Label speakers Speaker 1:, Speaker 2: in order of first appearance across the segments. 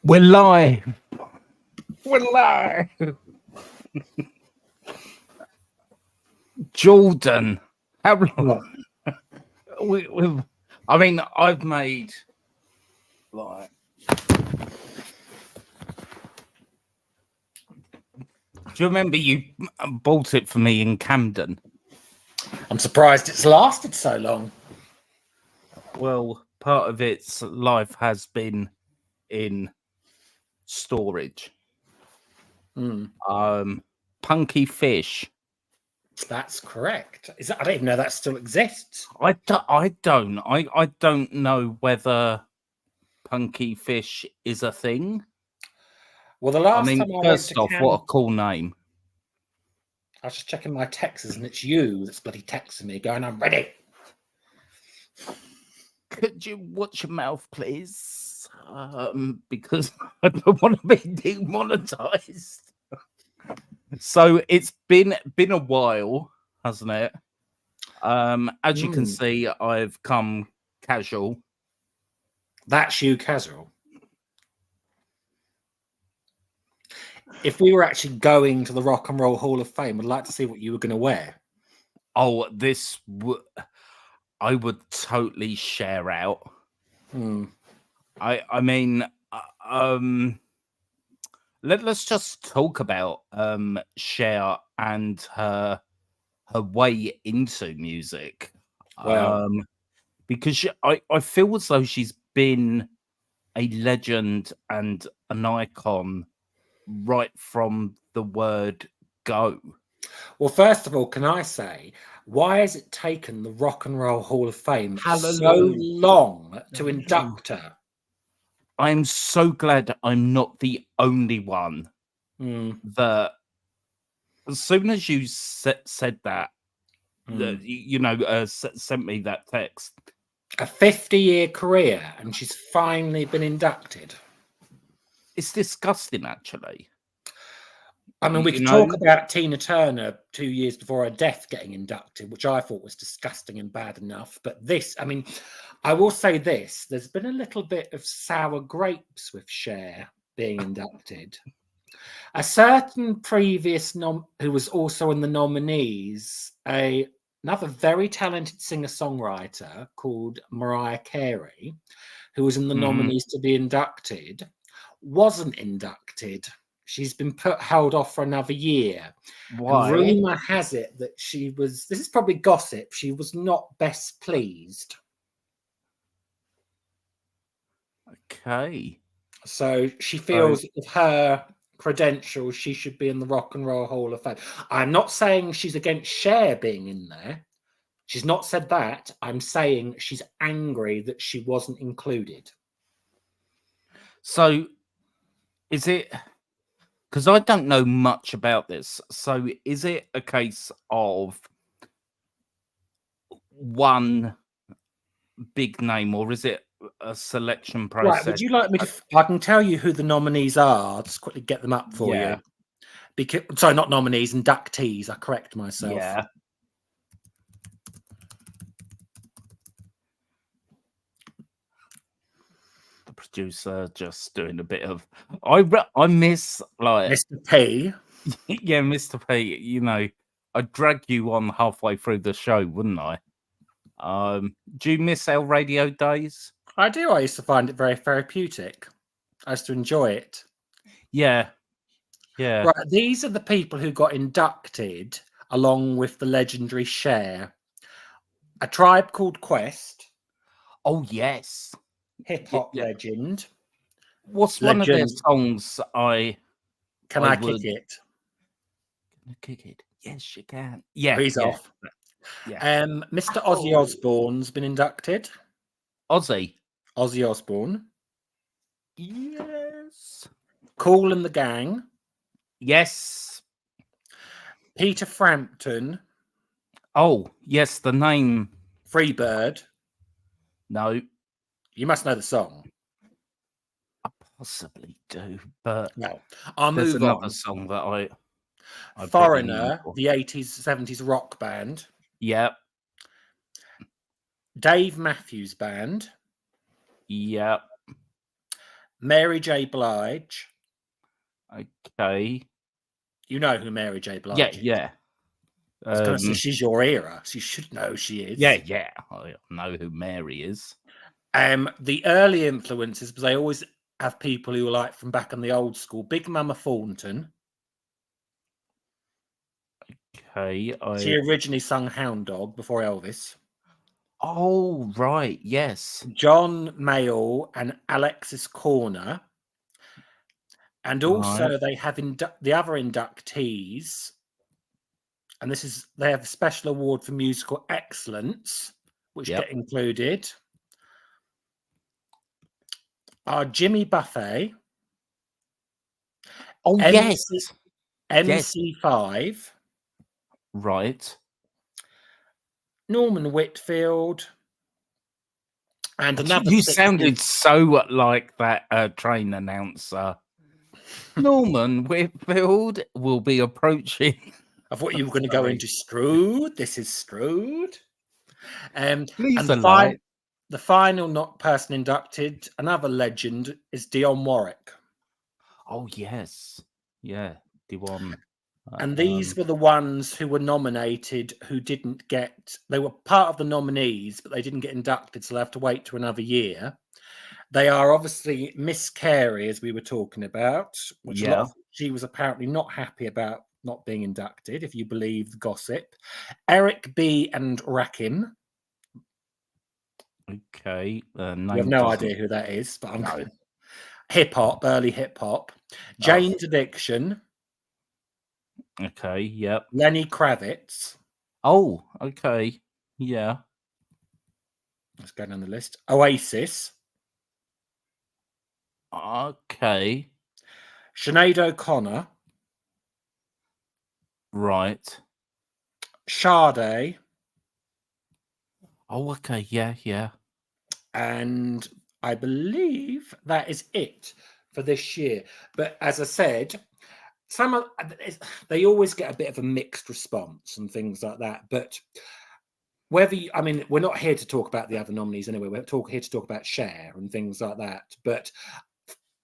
Speaker 1: We're live. We're live. Jordan, how long? I mean, I've made like. Do you remember you bought it for me in Camden?
Speaker 2: I'm surprised it's lasted so long.
Speaker 1: Well, part of its life has been in storage. Punky Fish.
Speaker 2: That's correct. I don't even know that still exists.
Speaker 1: I don't know whether Punky Fish is a thing.
Speaker 2: Well, the last time I went to
Speaker 1: first off, what a cool name.
Speaker 2: I was just checking my texts, and it's you that's bloody texting me going, I'm ready.
Speaker 1: Could you watch your mouth, please? Because I don't want to be demonetized. So it's been a while, hasn't it? As you can see, I've come casual.
Speaker 2: That's you casual. If we were actually going to the Rock and Roll Hall of Fame, I'd like to see what you were going to wear.
Speaker 1: Oh, I would totally share out. I mean, let's just talk about Cher and her way into music.
Speaker 2: Well,
Speaker 1: because I feel as though she's been a legend and an icon right from the word go.
Speaker 2: Well, first of all, can I say, why has it taken the Rock and Roll Hall of Fame so long to induct her?
Speaker 1: I'm so glad I'm not the only one that, as soon as you said that, sent me that text.
Speaker 2: A 50-year career, and she's finally been inducted.
Speaker 1: It's disgusting, actually.
Speaker 2: I mean, we could talk about Tina Turner 2 years before her death getting inducted, which I thought was disgusting and bad enough. But this, I mean, I will say this. There's been a little bit of sour grapes with Cher being inducted. A certain previous who was also in the nominees, another very talented singer-songwriter called Mariah Carey, who was in the nominees to be inducted, wasn't inducted. She's been held off for another year.
Speaker 1: Why?
Speaker 2: And rumor has it that she was, this is probably gossip, she was not best pleased.
Speaker 1: Okay.
Speaker 2: So she feels with her credentials, she should be in the Rock and Roll Hall of Fame. I'm not saying she's against Cher being in there. She's not said that. I'm saying she's angry that she wasn't included.
Speaker 1: So is it, because I don't know much about this, so is it a case of one big name, or is it a selection process?
Speaker 2: Right, would you like me to? I can tell you who the nominees are. I'll just quickly get them up for you. Because, sorry, not nominees, inductees. I correct myself.
Speaker 1: Yeah. The producer just doing a bit of. I miss like
Speaker 2: Mr. P.
Speaker 1: Yeah, Mr. P. You know, I'd drag you on halfway through the show, wouldn't I? Do you miss our radio days?
Speaker 2: I do. I used to find it very therapeutic. I used to enjoy it.
Speaker 1: Yeah. Yeah.
Speaker 2: Right. These are the people who got inducted along with the legendary Cher. A Tribe Called Quest.
Speaker 1: Oh, yes.
Speaker 2: Hip hop legend.
Speaker 1: What's one of their songs
Speaker 2: Can I kick it?
Speaker 1: Can I kick it? Yes, you can. Yeah.
Speaker 2: He's off.
Speaker 1: Yeah.
Speaker 2: Mr. Ozzy Osbourne's been inducted.
Speaker 1: Ozzy
Speaker 2: Osbourne.
Speaker 1: Yes.
Speaker 2: Kool and the Gang.
Speaker 1: Yes.
Speaker 2: Peter Frampton.
Speaker 1: Oh, yes, the name.
Speaker 2: Freebird.
Speaker 1: No.
Speaker 2: You must know the song.
Speaker 1: I possibly do, but
Speaker 2: no. I'll
Speaker 1: there's
Speaker 2: move
Speaker 1: another
Speaker 2: on.
Speaker 1: song that I
Speaker 2: Foreigner, the 80s, 70s rock band.
Speaker 1: Yep.
Speaker 2: Dave Matthews Band.
Speaker 1: Yep.
Speaker 2: Mary J. Blige.
Speaker 1: Okay.
Speaker 2: You know who Mary J. Blige
Speaker 1: Yeah,
Speaker 2: is.
Speaker 1: yeah.
Speaker 2: I was going to say she's your era, so you should know who she is.
Speaker 1: Yeah. I know who Mary is.
Speaker 2: The early influences, because they always have people who are like from back in the old school. Big Mama Thornton.
Speaker 1: Okay.
Speaker 2: She originally sung Hound Dog before Elvis.
Speaker 1: Oh, right. Yes.
Speaker 2: John Mayall and Alexis Corner. And also they have the other inductees. And they have a special award for musical excellence, which get included. Are Jimmy Buffett.
Speaker 1: Oh, yes.
Speaker 2: MC5.
Speaker 1: Right.
Speaker 2: Norman Whitfield. And another.
Speaker 1: You sounded so like that train announcer. Norman Whitfield will be approaching.
Speaker 2: I thought you were going to go into Strood. This is Strood.
Speaker 1: Please
Speaker 2: and the final person inducted, another legend, is Dionne Warwick.
Speaker 1: Oh, yes. Yeah, Dionne.
Speaker 2: And these were the ones who were nominated who didn't get... They were part of the nominees, but they didn't get inducted, so they have to wait to another year. They are obviously Miss Carey, as we were talking about, which she was apparently not happy about not being inducted, if you believe the gossip. Eric B. and Rakim.
Speaker 1: Okay.
Speaker 2: You have no idea who that is, but I'm hip-hop, early hip-hop. Jane's Addiction.
Speaker 1: Okay, yep.
Speaker 2: Lenny Kravitz.
Speaker 1: Oh, okay. Yeah.
Speaker 2: Let's go down the list. Oasis.
Speaker 1: Okay.
Speaker 2: Sinead O'Connor.
Speaker 1: Right.
Speaker 2: Sade.
Speaker 1: Oh, okay. Yeah.
Speaker 2: And I believe that is it for this year. But as I said, they always get a bit of a mixed response and things like that. But we're not here to talk about the other nominees anyway. We're here to talk about Cher and things like that. But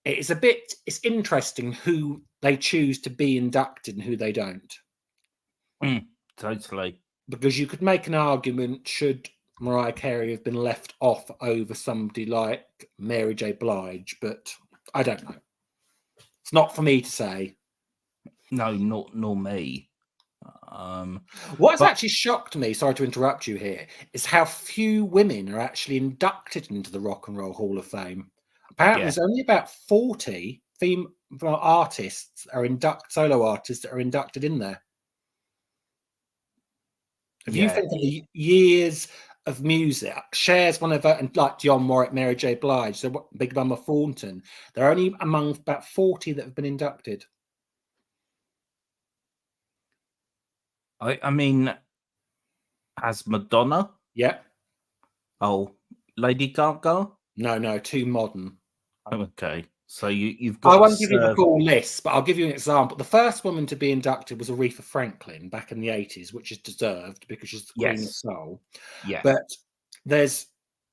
Speaker 2: it's interesting who they choose to be inducted and who they don't.
Speaker 1: Totally.
Speaker 2: Because you could make an argument, should Mariah Carey have been left off over somebody like Mary J. Blige, but I don't know. It's not for me to say.
Speaker 1: No, nor me.
Speaker 2: What has actually shocked me, sorry to interrupt you here, is how few women are actually inducted into the Rock and Roll Hall of Fame. Apparently, there's only about 40 female artists solo artists that are inducted in there. If you think of the years of music, Cher's one of her, and like Dionne Warwick, Mary J. Blige, so Big Mama Thornton, they're only among about 40 that have been inducted.
Speaker 1: I mean, has Madonna?
Speaker 2: Yeah.
Speaker 1: Oh, Lady Gaga?
Speaker 2: No, too modern.
Speaker 1: Oh, okay. So you've got.
Speaker 2: I won't give you the full list, but I'll give you an example. The first woman to be inducted was Aretha Franklin back in the 80s, which is deserved because she's the Queen of Soul.
Speaker 1: Yeah.
Speaker 2: But there's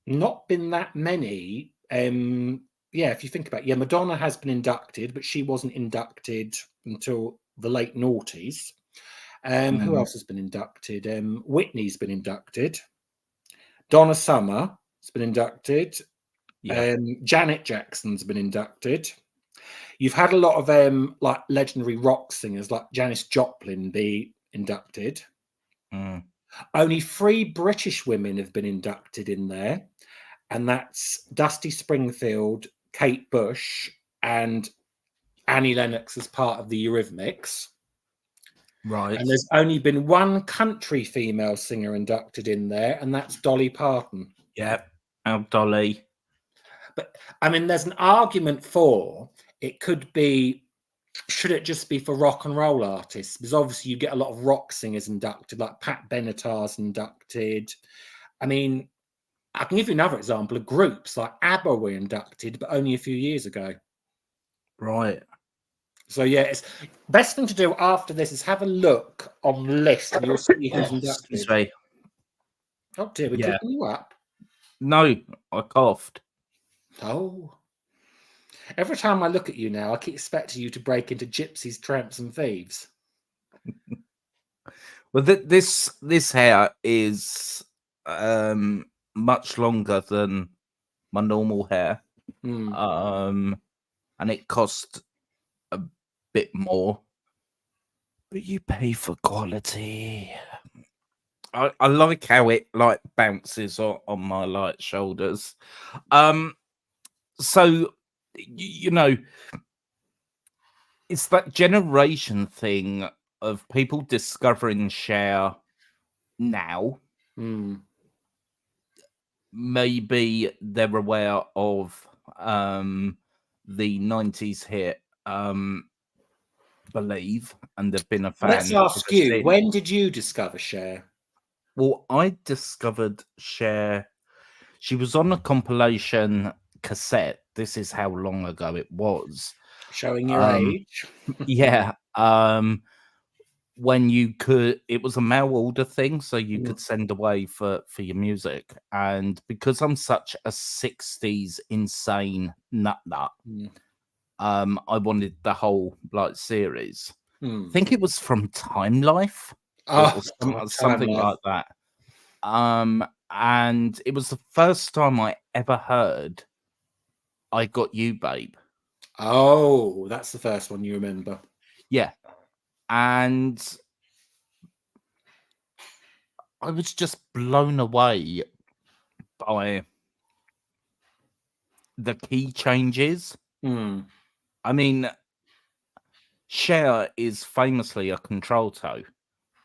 Speaker 2: not been that many. If you think about it, Madonna has been inducted, but she wasn't inducted until the late noughties. Who else has been inducted? Whitney's been inducted. Donna Summer has been inducted. Janet Jackson's been inducted. You've had a lot of like legendary rock singers like Janis Joplin be inducted. Only 3 British women have been inducted in there, and that's Dusty Springfield, Kate Bush, and Annie Lennox as part of the Eurythmics.
Speaker 1: Right.
Speaker 2: And there's only been 1 country female singer inducted in there, and that's Dolly Parton.
Speaker 1: Yeah, Dolly.
Speaker 2: But I mean, there's an argument for it could be, should it just be for rock and roll artists? Because obviously you get a lot of rock singers inducted, like Pat Benatar's inducted. I mean, I can give you another example of groups like ABBA were inducted, but only a few years ago.
Speaker 1: Right.
Speaker 2: So yeah, it's best thing to do after this is have a look on the list and you'll see who's inducted. Oh dear, we're keeping you up.
Speaker 1: No, I coughed.
Speaker 2: Oh. Every time I look at you now, I keep expecting you to break into gypsies, tramps, and thieves.
Speaker 1: Well, this hair is much longer than my normal hair,
Speaker 2: Mm.
Speaker 1: and it cost a bit more, but you pay for quality. I like how it like bounces on my like shoulders. So you know, it's that generation thing of people discovering Cher now.
Speaker 2: Mm.
Speaker 1: Maybe they're aware of the 90s hit Believe, and they've been a
Speaker 2: Let's
Speaker 1: fan
Speaker 2: ask
Speaker 1: ever
Speaker 2: you,
Speaker 1: since.
Speaker 2: when did you discover Cher?
Speaker 1: Well, I discovered Cher. She was on a compilation cassette. This is how long ago it was.
Speaker 2: Showing your
Speaker 1: Um,
Speaker 2: age.
Speaker 1: yeah. When you could, it was a mail order thing, so you
Speaker 2: Mm.
Speaker 1: could send away for your music. And because I'm such a 60s insane nut,
Speaker 2: Mm.
Speaker 1: I wanted the whole like series. I
Speaker 2: Mm.
Speaker 1: think it was from Time Life
Speaker 2: Oh,
Speaker 1: or
Speaker 2: God, Time
Speaker 1: something
Speaker 2: Life.
Speaker 1: like that. And it was the first time I ever heard "I Got You, Babe."
Speaker 2: Oh, that's the first one you remember.
Speaker 1: Yeah, and I was just blown away by the key changes.
Speaker 2: Mm.
Speaker 1: I mean, Cher is famously a contralto,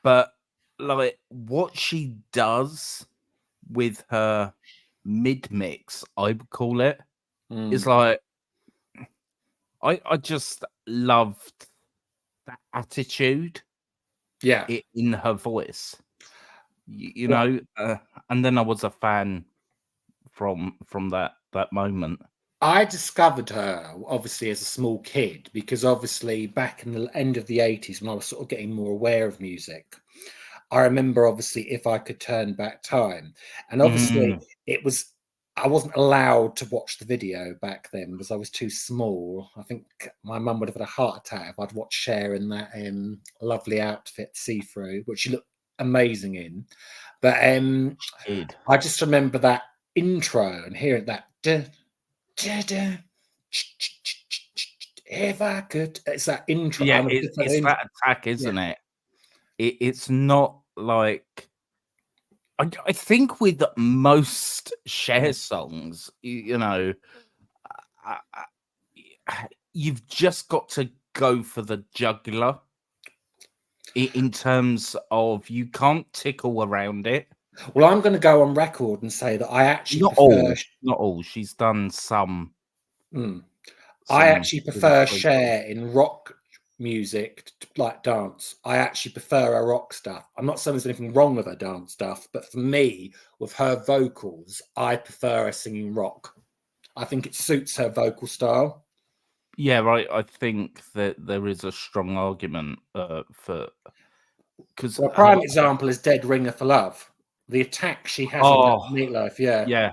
Speaker 1: but like what she does with her mid mix, I would call it, is
Speaker 2: Mm.
Speaker 1: like I just loved that attitude
Speaker 2: Yeah.
Speaker 1: in her voice, you
Speaker 2: Well,
Speaker 1: know, and then I was a fan from that moment.
Speaker 2: I discovered her obviously as a small kid because obviously back in the end of the 80s when I was sort of getting more aware of music, I remember obviously If I Could Turn Back Time. And obviously
Speaker 1: Mm,
Speaker 2: it was I wasn't allowed to watch the video back then because I was too small. I think my mum would have had a heart attack if I'd watched Cher in that lovely outfit, see-through, which she looked amazing in. But
Speaker 1: did.
Speaker 2: I just remember that intro and hearing that duh, duh, duh, if I could. It's that intro.
Speaker 1: Yeah,
Speaker 2: I'm a big fan of
Speaker 1: it's
Speaker 2: intro.
Speaker 1: that attack,
Speaker 2: Yeah.
Speaker 1: isn't it? It's not like I think with most Cher songs, you know, you've just got to go for the jugular in terms of you can't tickle around it.
Speaker 2: Well, I'm going to go on record and say that I actually
Speaker 1: Not
Speaker 2: prefer.
Speaker 1: all, not all. She's done
Speaker 2: Mm, I
Speaker 1: some
Speaker 2: actually
Speaker 1: really
Speaker 2: prefer
Speaker 1: crucial.
Speaker 2: Cher in rock music, like dance. I actually prefer her rock stuff. I'm not saying there's anything wrong with her dance stuff, but for me, with her vocals, I prefer her singing rock. I think it suits her vocal style.
Speaker 1: Yeah, right. I think that there is a strong argument for because
Speaker 2: Well, a prime example is Dead Ringer for Love. The attack she has on that
Speaker 1: oh
Speaker 2: Meatloaf, yeah.
Speaker 1: yeah.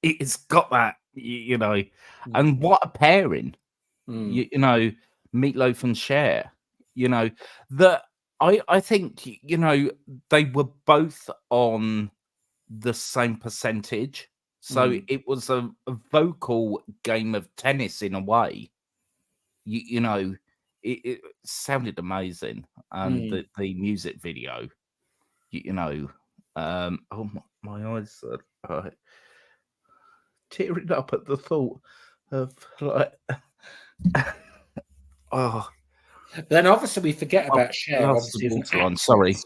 Speaker 1: It's got that, you know,
Speaker 2: Mm,
Speaker 1: and what a pairing,
Speaker 2: mm,
Speaker 1: you know, Meatloaf and Cher, you know, that I think, you know, they were both on the same percentage. So
Speaker 2: mm,
Speaker 1: it was a vocal game of tennis in a way. You know, it sounded amazing. And
Speaker 2: mm.
Speaker 1: the music video, you know, oh my eyes are tearing up at the thought of like, oh,
Speaker 2: Then obviously we forget
Speaker 1: my
Speaker 2: about Cher,
Speaker 1: blood's the
Speaker 2: obviously as
Speaker 1: waterline. Sorry,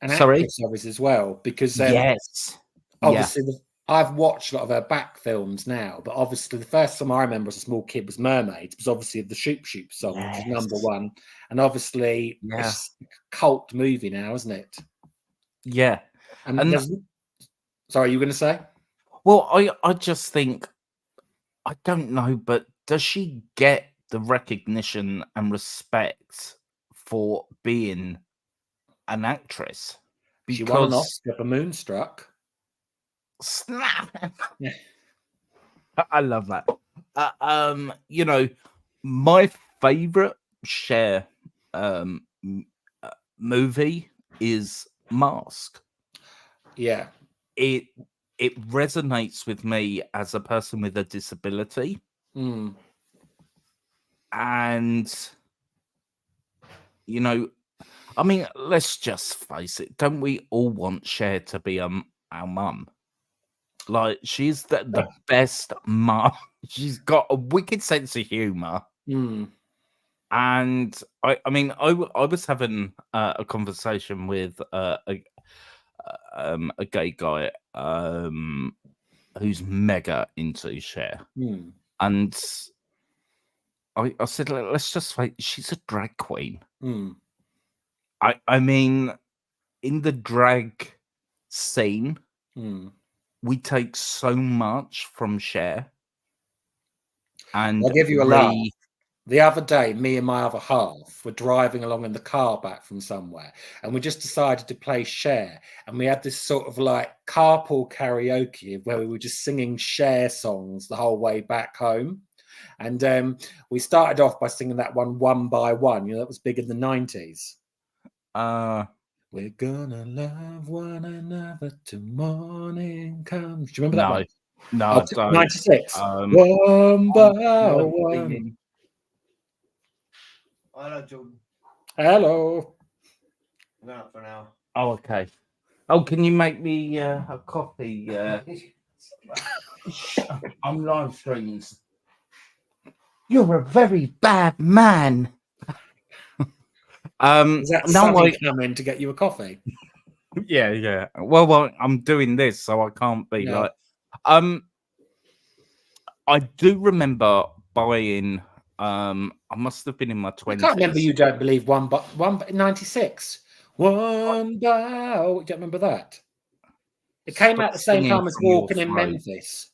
Speaker 2: an
Speaker 1: sorry.
Speaker 2: actress obviously as well, because
Speaker 1: Yes, yeah,
Speaker 2: obviously I've watched a lot of her back films now, but obviously the first time I remember as a small kid was Mermaids, was obviously the Shoop Shoop song, which was number
Speaker 1: yes,
Speaker 2: one, and obviously
Speaker 1: yeah,
Speaker 2: it's a cult movie now, isn't it?
Speaker 1: yeah.
Speaker 2: And
Speaker 1: And
Speaker 2: there's sorry, you were going to say?
Speaker 1: well, I just think I don't know, but does she get the recognition and respect for being an actress?
Speaker 2: She won an
Speaker 1: Because
Speaker 2: Oscar for Moonstruck.
Speaker 1: Snap.
Speaker 2: Yeah.
Speaker 1: I love that. You know, my favorite Cher movie is Mask.
Speaker 2: Yeah.
Speaker 1: It resonates with me as a person with a disability, and you know, I mean, let's just face it. Don't we all want Cher to be our mum? Like, she's the best mum. She's got a wicked sense of humor. And I mean, I was having a conversation with a gay guy who's mega into Cher, and I said, let's just say she's a drag queen. I mean, in the drag scene, we take so much from Cher, and
Speaker 2: I'll give you a laugh. The other day, me and my other half were driving along in the car back from somewhere, and we just decided to play Cher. And we had this sort of like carpool karaoke where we were just singing Cher songs the whole way back home. And we started off by singing that one by One. You know, that was big in the 90s. We're gonna love one another till morning comes. Do you remember that one?
Speaker 1: No,
Speaker 2: 96. One by one.
Speaker 3: Hello, Jordan.
Speaker 2: Hello.
Speaker 3: I'm going up for an hour.
Speaker 1: Oh, okay. Oh, can you make me a coffee? I'm live streaming. You're a very bad man.
Speaker 2: Is that Sonny coming to get you a coffee?
Speaker 1: Yeah. Well, I'm doing this, so I can't be like. I do remember buying. I must have been in my 20s.
Speaker 2: I can't remember. You don't believe one 96. One bow. You don't remember that? It came out the same time as Walking in Memphis.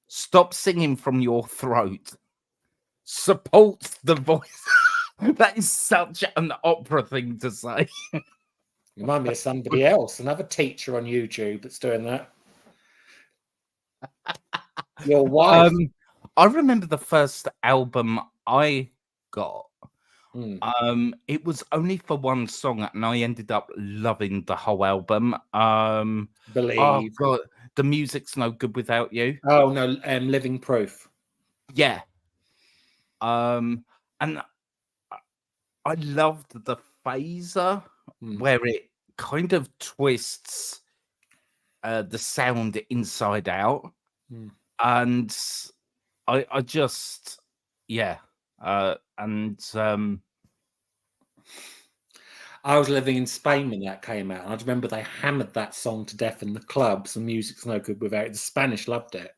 Speaker 1: Stop singing from your throat. Support the voice. That is such an opera thing to say.
Speaker 2: Remind me of somebody else, another teacher on YouTube that's doing that. Your wife.
Speaker 1: I remember the first album I got. It was only for one song, and I ended up loving the whole album.
Speaker 2: Believe.
Speaker 1: Oh God, the music's no good without you.
Speaker 2: Oh no, Living Proof.
Speaker 1: Yeah. And I loved the phaser where it kind of twists the sound inside out, and I just
Speaker 2: I was living in Spain when that came out, and I remember they hammered that song to death in the clubs. The music's no good without it. The Spanish loved it.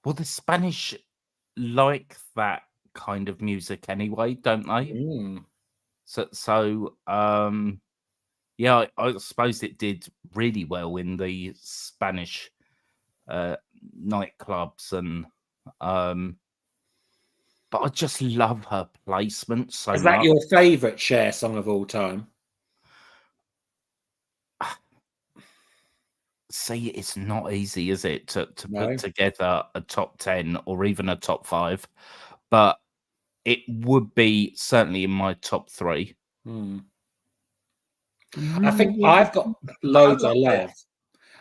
Speaker 1: Well, the Spanish like that kind of music anyway, don't they? So yeah, I suppose it did really well in the Spanish nightclubs, and but I just love her placement so much.
Speaker 2: Is that your favourite Cher song of all time?
Speaker 1: See, it's not easy, is it, to put together a top 10 or even a top 5, but it would be certainly in my top 3.
Speaker 2: I think I've got loads I love.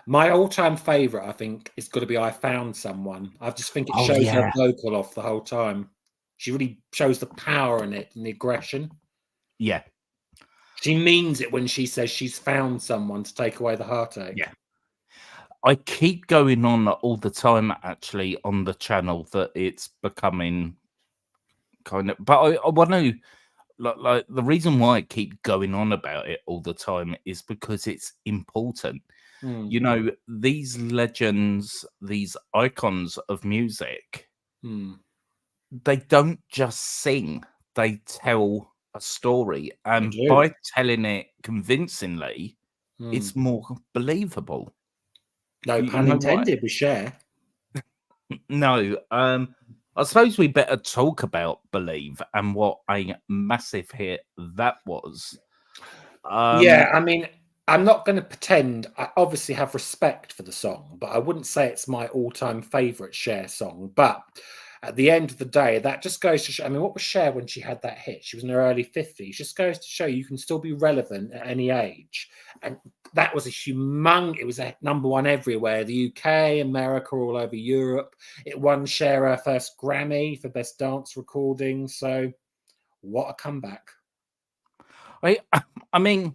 Speaker 2: My all-time favourite, I think, is got to be I Found Someone. I just think it shows her vocal off the whole time. She really shows the power in it and the aggression.
Speaker 1: Yeah.
Speaker 2: She means it when she says she's found someone to take away the heartache.
Speaker 1: Yeah. I keep going on all the time, actually, on the channel that it's becoming kind of... But I want to... Like the reason why I keep going on about it all the time is because it's important. You know, these legends, these icons of music, they don't just sing, they tell a story. And by telling it convincingly, it's more believable.
Speaker 2: No pun intended with Cher.
Speaker 1: No, I suppose we better talk about Believe and what a massive hit that was.
Speaker 2: Yeah, I mean, I'm not going to pretend. I obviously have respect for the song, but I wouldn't say it's my all-time favourite Cher song. But at the end of the day, that just goes to show. I mean, what was Cher when she had that hit? She was in her early 50s. Just goes to show you can still be relevant at any age. And that was it was a number one everywhere. The UK, America, all over Europe. It won Cher her first Grammy for Best Dance Recording. So what a comeback.
Speaker 1: I mean,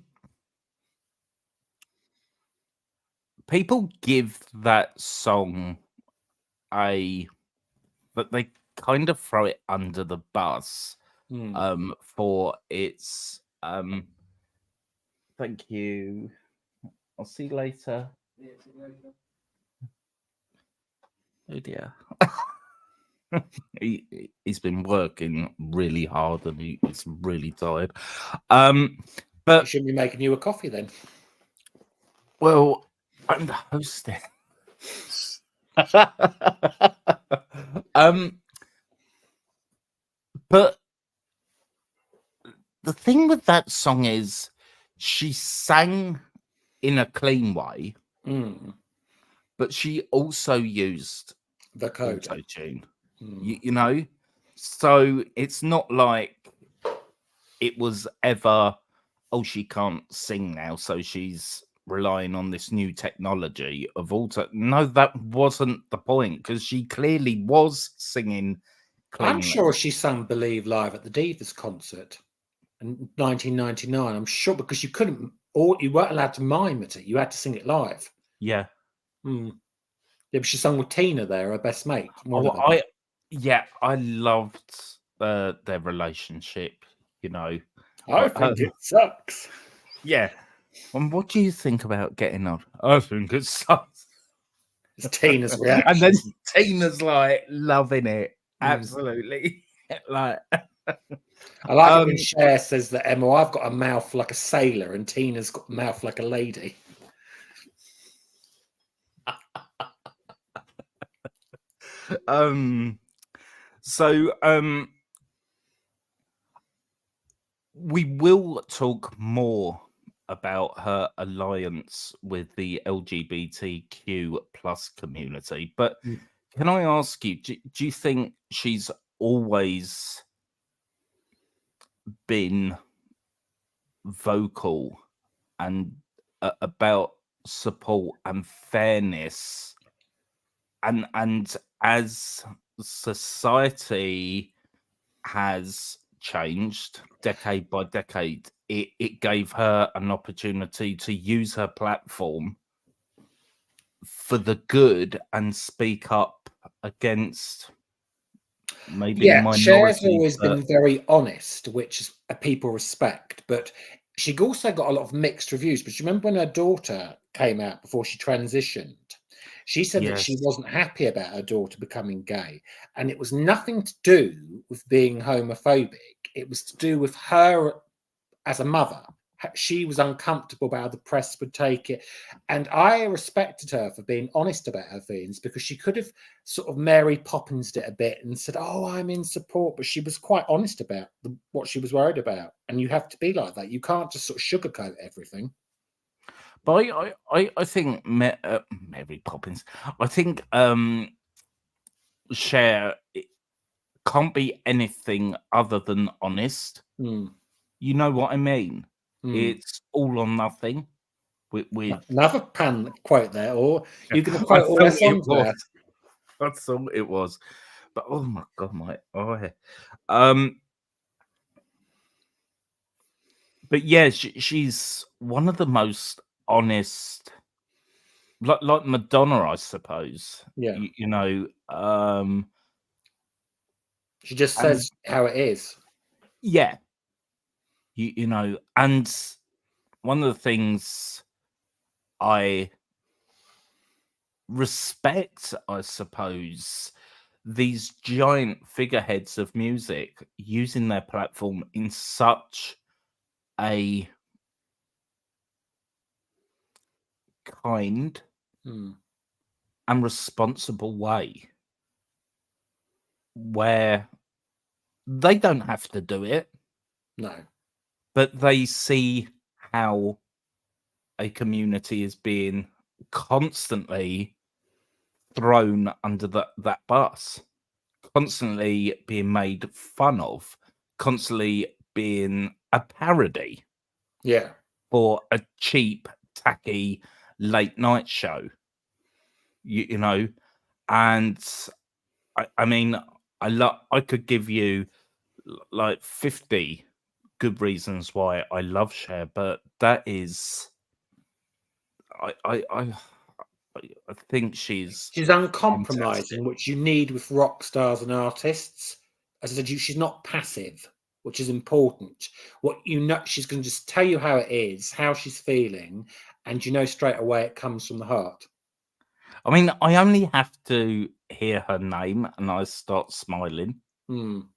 Speaker 1: people give that song but they kind of throw it under the bus for its thank you. I'll see you later. Oh dear. He's been working really hard and he's really tired. But
Speaker 2: You shouldn't be making you a coffee then.
Speaker 1: Well, I'm the host then. But the thing with that song is she sang in a clean way, but she also used
Speaker 2: the code
Speaker 1: auto-tune. You know, so it's not like it was ever, oh, she can't sing now, so she's relying on this new technology of auto. No, that wasn't the point, because she clearly was singing cleanly.
Speaker 2: I'm sure she sang Believe live at the Divas concert in 1999. I'm sure, because you weren't allowed to mime at it. You had to sing it live.
Speaker 1: Yeah.
Speaker 2: Yeah, but she sang with Tina there, her best mate.
Speaker 1: I loved their relationship, you know.
Speaker 2: I think it sucks.
Speaker 1: Yeah. And what do you think about getting on? I think it sucks.
Speaker 2: It's Tina's reaction.
Speaker 1: And then Tina's like loving it. Absolutely. Like
Speaker 2: I like it when Cher says that, Emma, I've got a mouth like a sailor and Tina's got a mouth like a lady.
Speaker 1: We will talk more about her alliance with the LGBTQ plus community, but can I ask you, do you think she's always been vocal and about support and fairness, and as society has changed decade by decade, it gave her an opportunity to use her platform for the good and speak up against maybe minorities?
Speaker 2: Cher's always been very honest, which people respect, but she also got a lot of mixed reviews. But you remember when her daughter came out before she transitioned, she said that she wasn't happy about her daughter becoming gay, and it was nothing to do with being homophobic. It was to do with her as a mother. She was uncomfortable about how the press would take it. And I respected her for being honest about her feelings, because she could have sort of Mary Poppins'd it a bit and said, oh, I'm in support. But she was quite honest about what she was worried about. And you have to be like that. You can't just sort of sugarcoat everything.
Speaker 1: But I think Mary Poppins, I think Cher can't be anything other than honest. You know what I mean? It's all or nothing. With
Speaker 2: another pan quote there, or you can quote all her songs there.
Speaker 1: I thought it was, but oh my god, but yeah, she's one of the most honest, like Madonna, I suppose.
Speaker 2: Yeah,
Speaker 1: you know,
Speaker 2: she just says how it is.
Speaker 1: Yeah, you know, and one of the things I respect, I suppose, these giant figureheads of music using their platform in such a kind and responsible way, where they don't have to do it.
Speaker 2: No.
Speaker 1: But they see how a community is being constantly thrown under that bus, constantly being made fun of, constantly being a parody
Speaker 2: Yeah.
Speaker 1: for a cheap, tacky late night show. You know, and I mean, I could give you like 50 good reasons why I love Cher, but that is, I think she's
Speaker 2: She's
Speaker 1: fantastic.
Speaker 2: uncompromising, which you need with rock stars and artists. As I said, she's not passive, which is important. What you know, she's going to just tell you how it is, how she's feeling, and you know straight away it comes from the heart.
Speaker 1: I mean, I only have to hear her name and I start smiling.
Speaker 2: Mm.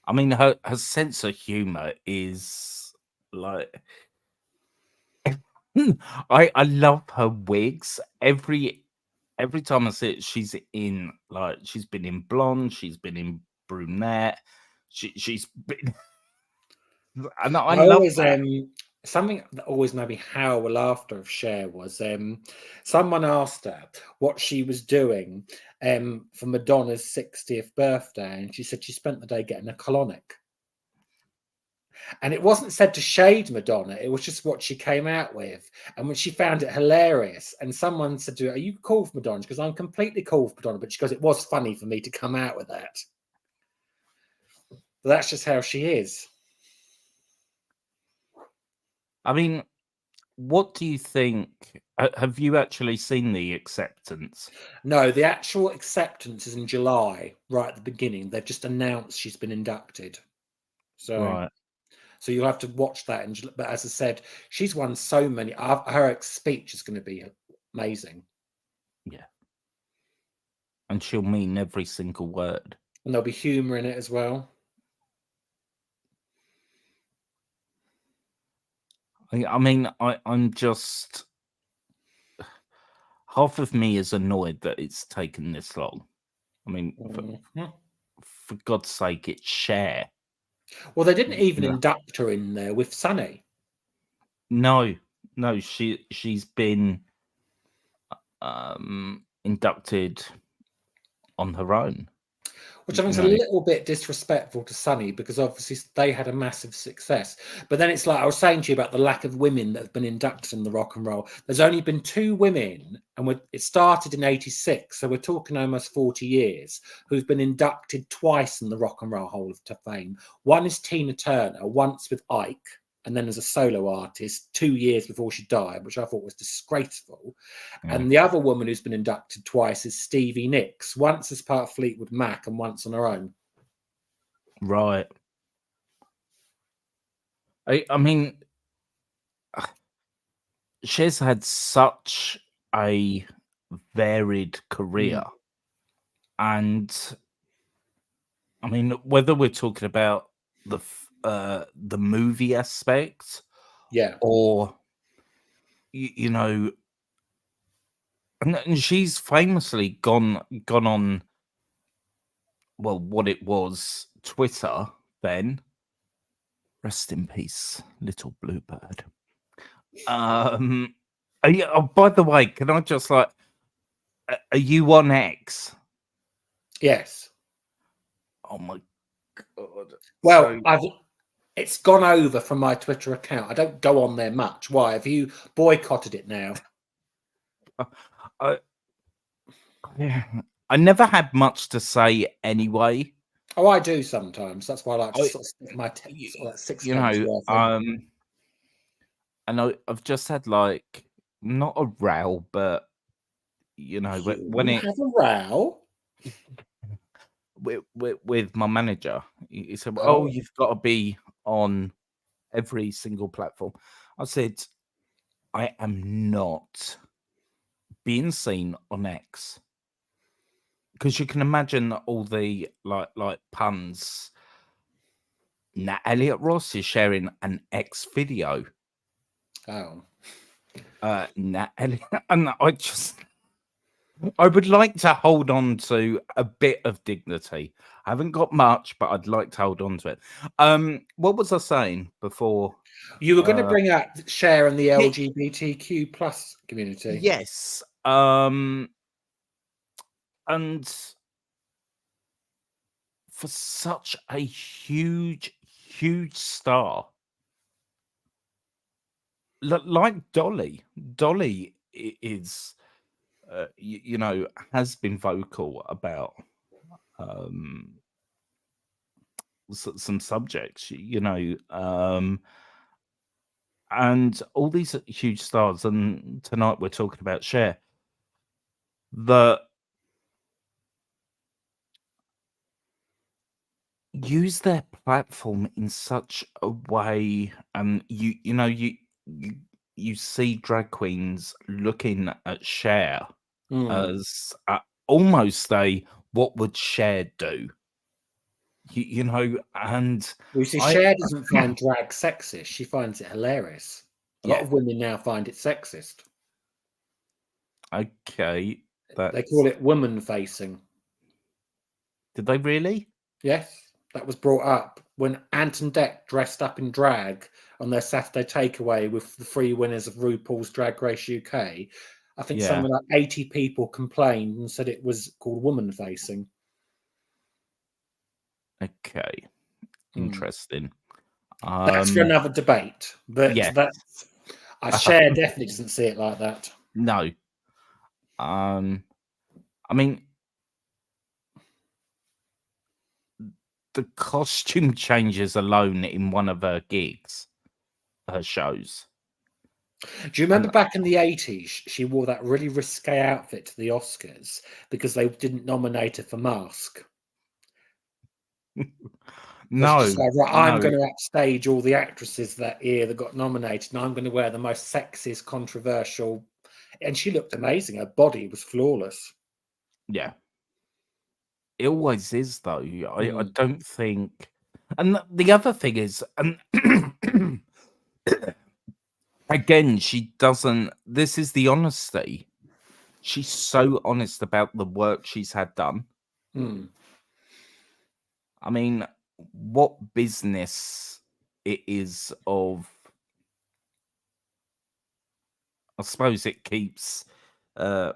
Speaker 1: I mean, her sense of humor is like I love her wigs. Every time I see it, she's in like she's been in blonde, she's been in brunette, she's been and I
Speaker 2: I
Speaker 1: love
Speaker 2: always
Speaker 1: that.
Speaker 2: something that always made me howl with laughter of Cher was someone asked her what she was doing for Madonna's 60th birthday, and she said she spent the day getting a colonic. And it wasn't said to shade Madonna, it was just what she came out with. And when she found it hilarious, and someone said to her, "Are you cool for Madonna?" Because I'm completely cool for Madonna, but she goes, "It was funny for me to come out with that." But that's just how she is.
Speaker 1: I mean, what do you think? Have you actually seen the acceptance?
Speaker 2: No, the actual acceptance is in July, right at the beginning. They've just announced she's been inducted. So
Speaker 1: Right.
Speaker 2: so you'll have to watch that. But as I said, she's won so many. Her speech is going to be amazing.
Speaker 1: Yeah. And she'll mean every single word.
Speaker 2: And there'll be humour in it as well.
Speaker 1: I mean, I'm just half of me is annoyed that it's taken this long. I mean, for God's sake, it's Cher.
Speaker 2: Well, they didn't even
Speaker 1: Yeah.
Speaker 2: induct her in there with Sunny.
Speaker 1: No, she's been inducted on her own.
Speaker 2: Which I think is a little bit disrespectful to Sunny, because obviously they had a massive success. But then it's like I was saying to you about the lack of women that have been inducted in the Rock and Roll. There's only been 2 women, and it started in '86, so we're talking almost 40 years, who've been inducted twice in the Rock and Roll Hall of Fame. One is Tina Turner, once with Ike, and then as a solo artist 2 years before she died, which I thought was disgraceful.
Speaker 1: Yeah.
Speaker 2: And the other woman who's been inducted twice is Stevie Nicks, once as part of Fleetwood Mac and once on her own.
Speaker 1: Right. I mean, she's had such a varied career. And I mean, whether we're talking about the movie aspect,
Speaker 2: Yeah,
Speaker 1: or you know, and she's famously gone on, well, what it was Twitter then. Rest in peace, little bluebird. Oh, by the way, can I just like, are you on X?
Speaker 2: yes.
Speaker 1: Oh my god.
Speaker 2: Well, it's gone over from my Twitter account. I don't go on there much. Why? Have you boycotted it now?
Speaker 1: I never had much to say anyway.
Speaker 2: Oh, I do sometimes. That's why I like to sort of stick my sort of sixpence worth in.
Speaker 1: And I've just had like not a row, but when
Speaker 2: You
Speaker 1: it
Speaker 2: have a row?
Speaker 1: with my manager, he said,
Speaker 2: Oh.
Speaker 1: you've got to be on every single platform. I said, I am not being seen on X, because you can imagine all the like puns. Nat Elliott Ross is sharing an X video.
Speaker 2: Oh.
Speaker 1: Nat Elliott, and I just I would like to hold on to a bit of dignity. I haven't got much, but I'd like to hold on to it. What was I saying before?
Speaker 2: You were going to bring up Cher and the
Speaker 1: Yeah.
Speaker 2: LGBTQ plus community.
Speaker 1: Yes. And for such a huge star, like Dolly, is, you know, has been vocal about some subjects, you know, and all these huge stars. And tonight we're talking about Cher, that use their platform in such a way, and you know, you you see drag queens looking at Cher as almost a what would Cher do, you know. And
Speaker 2: We see
Speaker 1: I
Speaker 2: Cher doesn't find drag sexist. She finds it hilarious. A lot
Speaker 1: yeah,
Speaker 2: of women now find it sexist.
Speaker 1: okay,
Speaker 2: They
Speaker 1: that's,
Speaker 2: call it woman facing.
Speaker 1: did they really?
Speaker 2: Yes, that was brought up when Ant and Dec dressed up in drag on their Saturday takeaway with the three winners of RuPaul's Drag Race UK. I think
Speaker 1: Yeah,
Speaker 2: something like 80 people complained and said it was called woman facing.
Speaker 1: okay, interesting.
Speaker 2: That's for another debate, but
Speaker 1: Yes.
Speaker 2: that's Cher definitely doesn't see it like that.
Speaker 1: No. I mean, the costume changes alone in one of her gigs, her shows.
Speaker 2: Do you remember
Speaker 1: And
Speaker 2: back in the 80s, she wore that really risque outfit to the Oscars because they didn't nominate her for Mask? That's
Speaker 1: no,
Speaker 2: just like, right, I'm
Speaker 1: no,
Speaker 2: going to upstage all the actresses that year that got nominated, and I'm going to wear the most sexist, controversial. And she looked amazing. Her body was flawless.
Speaker 1: yeah. It always is, though. I
Speaker 2: Mm.
Speaker 1: don't think. And the other thing is, again, she doesn't. This is the honesty. She's so honest about the work she's had done.
Speaker 2: Mm.
Speaker 1: I mean, what business it is of, I suppose it keeps uh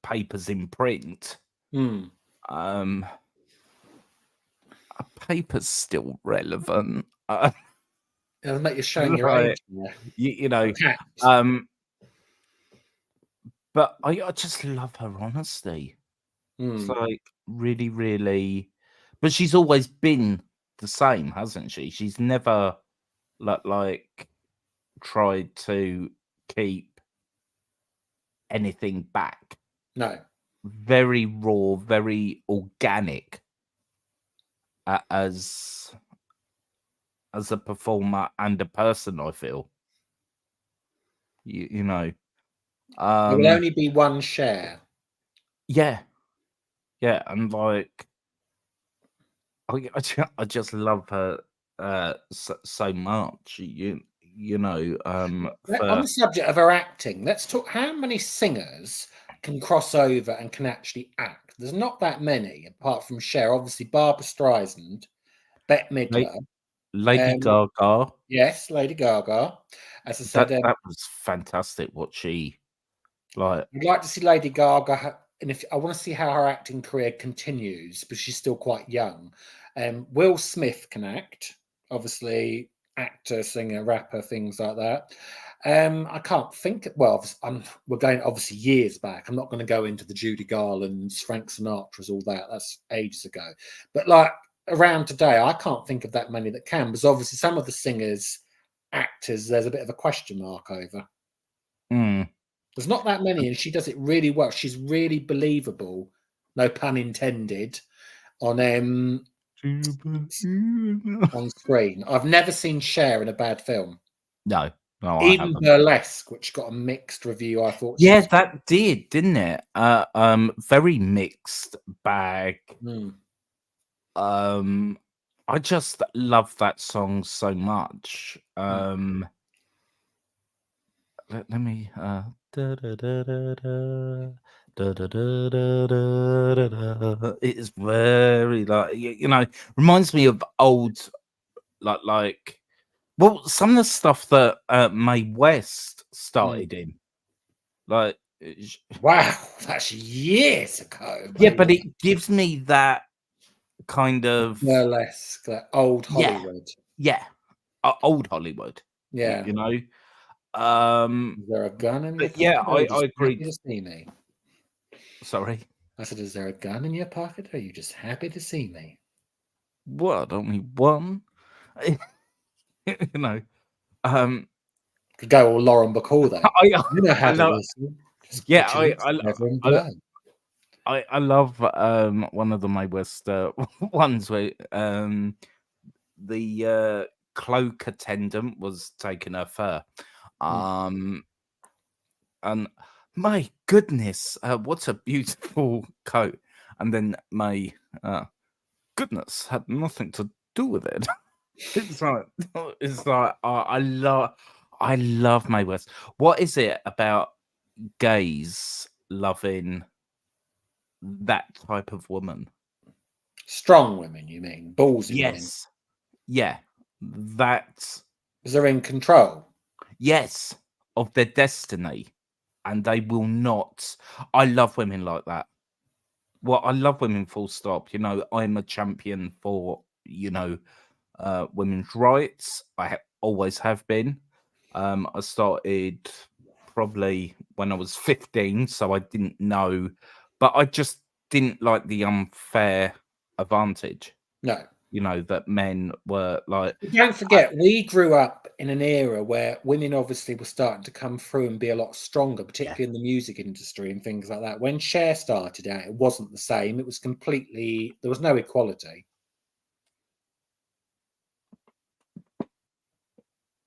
Speaker 1: papers in print.
Speaker 2: Mm.
Speaker 1: A paper's still relevant.
Speaker 2: It'll make you showing your
Speaker 1: Right,
Speaker 2: age. Yeah.
Speaker 1: you know,
Speaker 2: Perhaps.
Speaker 1: but I just love her honesty. It's
Speaker 2: Mm.
Speaker 1: like really, really, but she's always been the same, hasn't she? She's never like tried to keep anything back.
Speaker 2: No.
Speaker 1: Very raw, very organic, as a performer and a person, I feel. You know.
Speaker 2: There will only be one Cher.
Speaker 1: Yeah. Yeah, and like I just love her so much. You know,
Speaker 2: On
Speaker 1: for
Speaker 2: the subject of her acting, let's talk. How many singers can cross over and can actually act? There's not that many, apart from Cher. Obviously, Barbara Streisand, Bette Midler.
Speaker 1: Lady
Speaker 2: Um,
Speaker 1: Gaga.
Speaker 2: yes, Lady Gaga. As I said,
Speaker 1: That was fantastic what she like.
Speaker 2: I'd like to see Lady Gaga, and if I want to see how her acting career continues, but she's still quite young. Will Smith can act, obviously, actor, singer, rapper, things like that. I can't think. Well, we're going obviously years back. I'm not going to go into the Judy Garlands, Frank Sinatra's, all that. That's ages ago. But like around today, I can't think of that many that can. Because obviously, some of the singers, actors, there's a bit of a question mark over.
Speaker 1: Mm.
Speaker 2: There's not that many, and she does it really well. She's really believable, no pun intended, on on screen. I've never seen Cher in a bad film.
Speaker 1: No, I
Speaker 2: Even
Speaker 1: haven't.
Speaker 2: Burlesque, which got a mixed review, I thought she
Speaker 1: Yeah,
Speaker 2: was.
Speaker 1: that did, didn't it? Very mixed bag. I just love that song so much. let me. Da, da, da, da, da. Da, da, da, da, da, da, da. It is very like you know, reminds me of old like well, some of the stuff that Mae West started in, like
Speaker 2: Wow, that's years ago.
Speaker 1: yeah,
Speaker 2: Mate.
Speaker 1: but it gives me that kind of
Speaker 2: Burlesque, like old
Speaker 1: yeah,
Speaker 2: Hollywood.
Speaker 1: yeah, old Hollywood,
Speaker 2: Yeah.
Speaker 1: you know.
Speaker 2: Is there a gun in your
Speaker 1: But
Speaker 2: pocket?
Speaker 1: yeah,
Speaker 2: Or are you
Speaker 1: I
Speaker 2: just
Speaker 1: agreed.
Speaker 2: happy to see me?
Speaker 1: Sorry,
Speaker 2: I said, is there a gun in your pocket? Or are you just happy to see me?
Speaker 1: what? Only one, you know. Um,
Speaker 2: Could go all Lauren Bacall then.
Speaker 1: I
Speaker 2: You know how
Speaker 1: I
Speaker 2: to
Speaker 1: love
Speaker 2: whistle. Just
Speaker 1: yeah,
Speaker 2: put your lips together and
Speaker 1: I,
Speaker 2: blow.
Speaker 1: I love one of the Mae West ones where the cloak attendant was taking her fur. And my goodness, what a beautiful coat. And then my goodness had nothing to do with it. it's like I love Mae West. What is it about gays loving that type of woman?
Speaker 2: Strong women, you mean? Ballsy women.
Speaker 1: Yes. Yeah. That
Speaker 2: Because they're in control.
Speaker 1: yes, of their destiny. And they will not. I love women like that. Well, I love women full stop. You know, I'm a champion for, you know, women's rights. Always have been. I started probably when I was 15, so I didn't know, but I just didn't like the unfair advantage,
Speaker 2: No.
Speaker 1: you know, that men were like,
Speaker 2: Don't forget, we grew up in an era where women obviously were starting to come through and be a lot stronger, particularly in the music industry and things like that. When Cher started out, it wasn't the same. It was completely, there was no equality.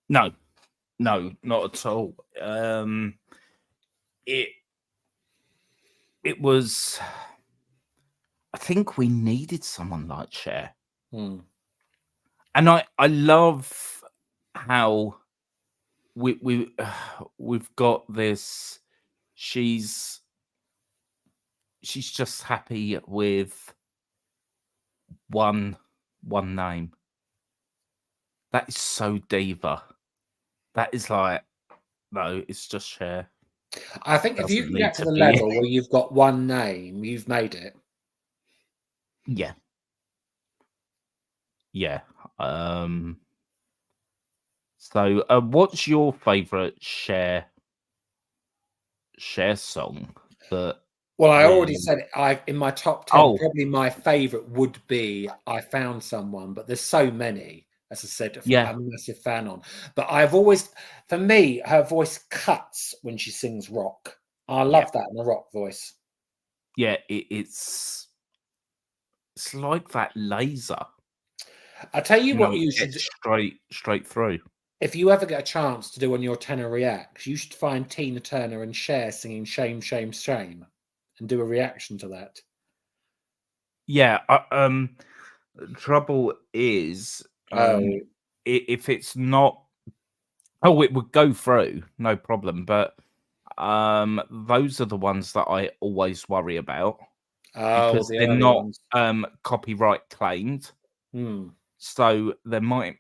Speaker 1: no, no, not at all. It it was. I think we needed someone like Cher, and I love how we've got this. She's just happy with one name. That is so diva. That is like no, it's just Cher.
Speaker 2: I think if you
Speaker 1: Doesn't
Speaker 2: can
Speaker 1: need
Speaker 2: get to
Speaker 1: to
Speaker 2: the
Speaker 1: be.
Speaker 2: level where you've got one name, you've made it.
Speaker 1: Yeah. Yeah. So, what's your favorite Cher song? That
Speaker 2: Well, I already
Speaker 1: really.
Speaker 2: said it. In my top 10,
Speaker 1: Oh,
Speaker 2: probably my favorite would be I Found Someone, but there's so many, as I said,
Speaker 1: yeah,
Speaker 2: I'm a massive fan on. But I've always, for me, her voice cuts when she sings rock. I
Speaker 1: yeah,
Speaker 2: love that in a rock voice.
Speaker 1: yeah. It's like that laser.
Speaker 2: I tell you
Speaker 1: You know,
Speaker 2: what,
Speaker 1: it
Speaker 2: you
Speaker 1: gets
Speaker 2: should,
Speaker 1: straight through.
Speaker 2: if you ever get a chance to do on your Tenor Reacts, you should find Tina Turner and Cher singing Shame, Shame, Shame and do a reaction to that.
Speaker 1: Yeah. Trouble is,
Speaker 2: Oh,
Speaker 1: if it's not, oh, it would go through, no problem. But those are the ones that I always worry about
Speaker 2: oh,
Speaker 1: because
Speaker 2: the
Speaker 1: they're
Speaker 2: early
Speaker 1: not
Speaker 2: ones.
Speaker 1: copyright claimed.
Speaker 2: Hmm.
Speaker 1: So there might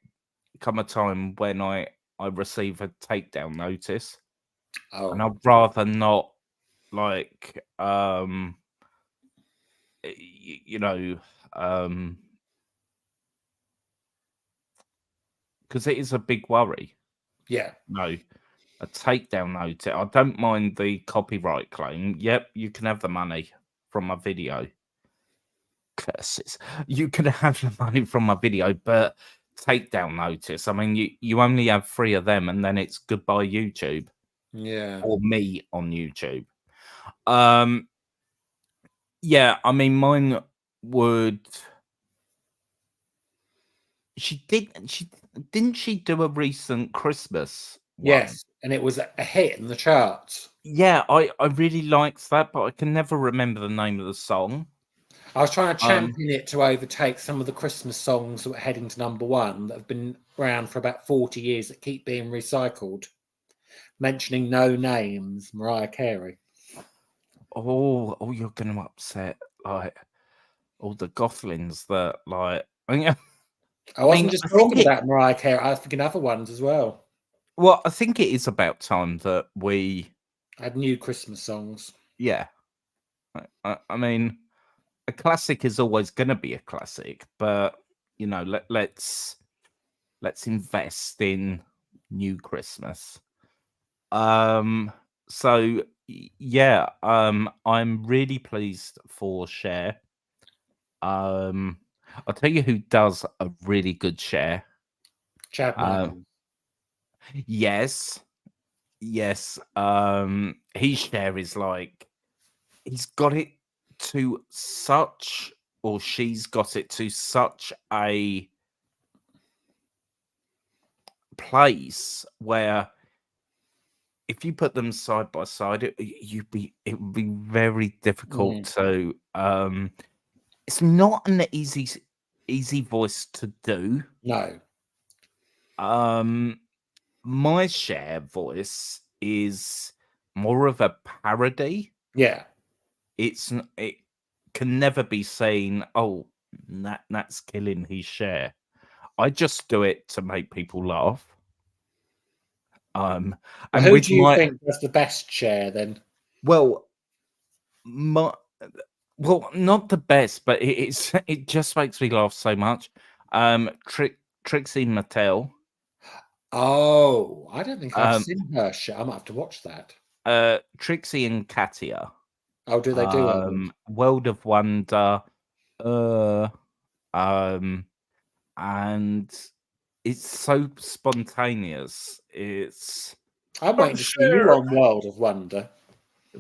Speaker 1: come a time when I receive a takedown notice, and
Speaker 2: Oh,
Speaker 1: I'd rather not like you know because it is a big worry.
Speaker 2: yeah.
Speaker 1: No, a takedown notice. I don't mind the copyright claim. Yep, you can have the money from my video. Curses. You can have the money from my video, but takedown notice. I mean, you only have 3 of them, and then it's goodbye YouTube
Speaker 2: Yeah.
Speaker 1: or me on YouTube. Um, yeah, I mean, mine would. She didn't she do a recent Christmas one?
Speaker 2: Yes, and it was a hit in the charts.
Speaker 1: Yeah, I really liked that, but I can never remember the name of the song.
Speaker 2: I was trying to
Speaker 1: Um,
Speaker 2: champion it to overtake some of the Christmas songs that were heading to #1 that have been around for about 40 years that keep being recycled. mentioning no names, Mariah Carey.
Speaker 1: Oh, you're going to upset like all the Gothlings that like.
Speaker 2: I wasn't
Speaker 1: mean,
Speaker 2: just
Speaker 1: I think
Speaker 2: talking about Mariah Carey. I was thinking other ones as well.
Speaker 1: Well, I think it is about time that we,
Speaker 2: Had new Christmas songs.
Speaker 1: yeah. I mean, a classic is always going to be a classic, but let's invest in new Christmas. So yeah, I'm really pleased for Cher. I'll tell you who does a really good Cher.
Speaker 2: Chad
Speaker 1: Uh,
Speaker 2: Michaels.
Speaker 1: yes, yes. His Cher is like he's got it to such, or she's got it to such a place where if you put them side by side, it would be very difficult to. It's not an easy voice to do.
Speaker 2: No.
Speaker 1: My Cher voice is more of a parody.
Speaker 2: Yeah.
Speaker 1: It can never be saying, "Oh, that's killing his Cher." I just do it to make people laugh.
Speaker 2: Well,
Speaker 1: And
Speaker 2: who
Speaker 1: with
Speaker 2: do you
Speaker 1: my
Speaker 2: think was the best Cher then?
Speaker 1: well, my not the best, but it just makes me laugh so much. Trixie Mattel,
Speaker 2: Oh, I don't think I've
Speaker 1: um,
Speaker 2: seen her Cher. I might have to watch that.
Speaker 1: Trixie and Katia,
Speaker 2: Oh, do they do it?
Speaker 1: World of Wonder, uh, um, and it's so spontaneous.
Speaker 2: I'm
Speaker 1: Oh,
Speaker 2: waiting to see you
Speaker 1: sure.
Speaker 2: on World of Wonder.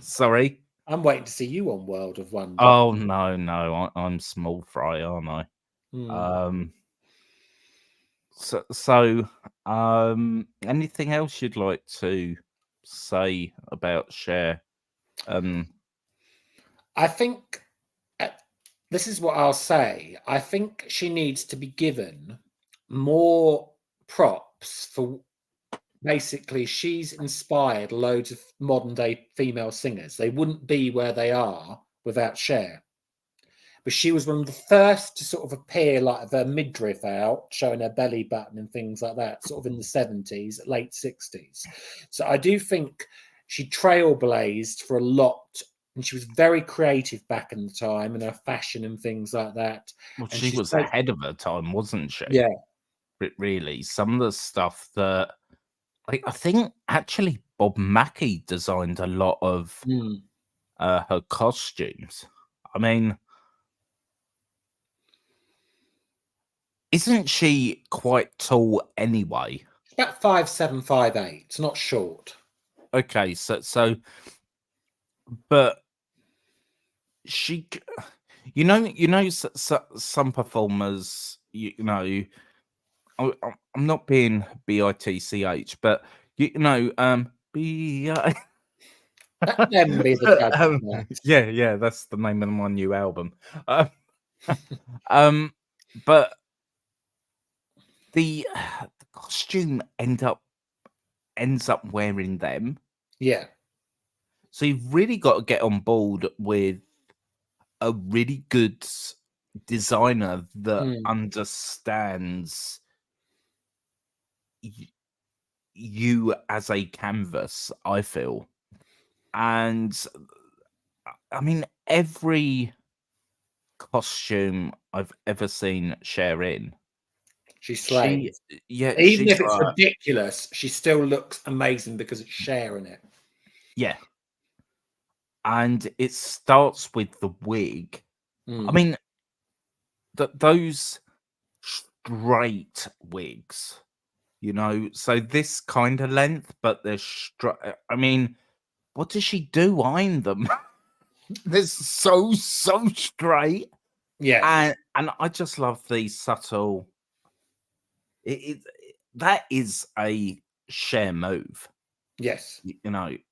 Speaker 1: Sorry.
Speaker 2: I'm waiting to see you on World of Wonder.
Speaker 1: Oh no, I'm small fry, aren't I?
Speaker 2: Hmm.
Speaker 1: Anything else you'd like to say about Cher?
Speaker 2: I think this is what I'll say. I think she needs to be given more props for basically she's inspired loads of modern day female singers. They wouldn't be where they are without Cher. But she was one of the first to sort of appear like with her midriff out, showing her belly button and things like that, sort of in the 70s, late 60s. So I do think she trailblazed for a lot, and she was very creative back in the time in her fashion and things like that.
Speaker 1: Well,
Speaker 2: And
Speaker 1: she
Speaker 2: she's
Speaker 1: was ahead of her time, wasn't she?
Speaker 2: yeah,
Speaker 1: Really, some of the stuff that I think actually Bob Mackie designed a lot of her costumes. I mean, isn't she quite tall anyway?
Speaker 2: about 5'7", 5'8". It's not short.
Speaker 1: Okay, but she, some performers, I'm not being bitch, but bi.
Speaker 2: Let them be the judge of that.
Speaker 1: Yeah, that's the name of my new album. Uh, but the costume ends up wearing them.
Speaker 2: Yeah.
Speaker 1: So you've really got to get on board with a really good designer that understands you as a canvas, I feel. And I mean, every costume I've ever seen Cher in,
Speaker 2: She slays. Even
Speaker 1: she's
Speaker 2: if it's
Speaker 1: like,
Speaker 2: ridiculous, she still looks amazing because it's Cher in it.
Speaker 1: yeah. And it starts with the wig. I mean, those straight wigs, so this kind of length, but they're I mean, what does she do? Iron them. They're so straight.
Speaker 2: Yeah.
Speaker 1: And I just love the subtle. That is a Cher move.
Speaker 2: Yes.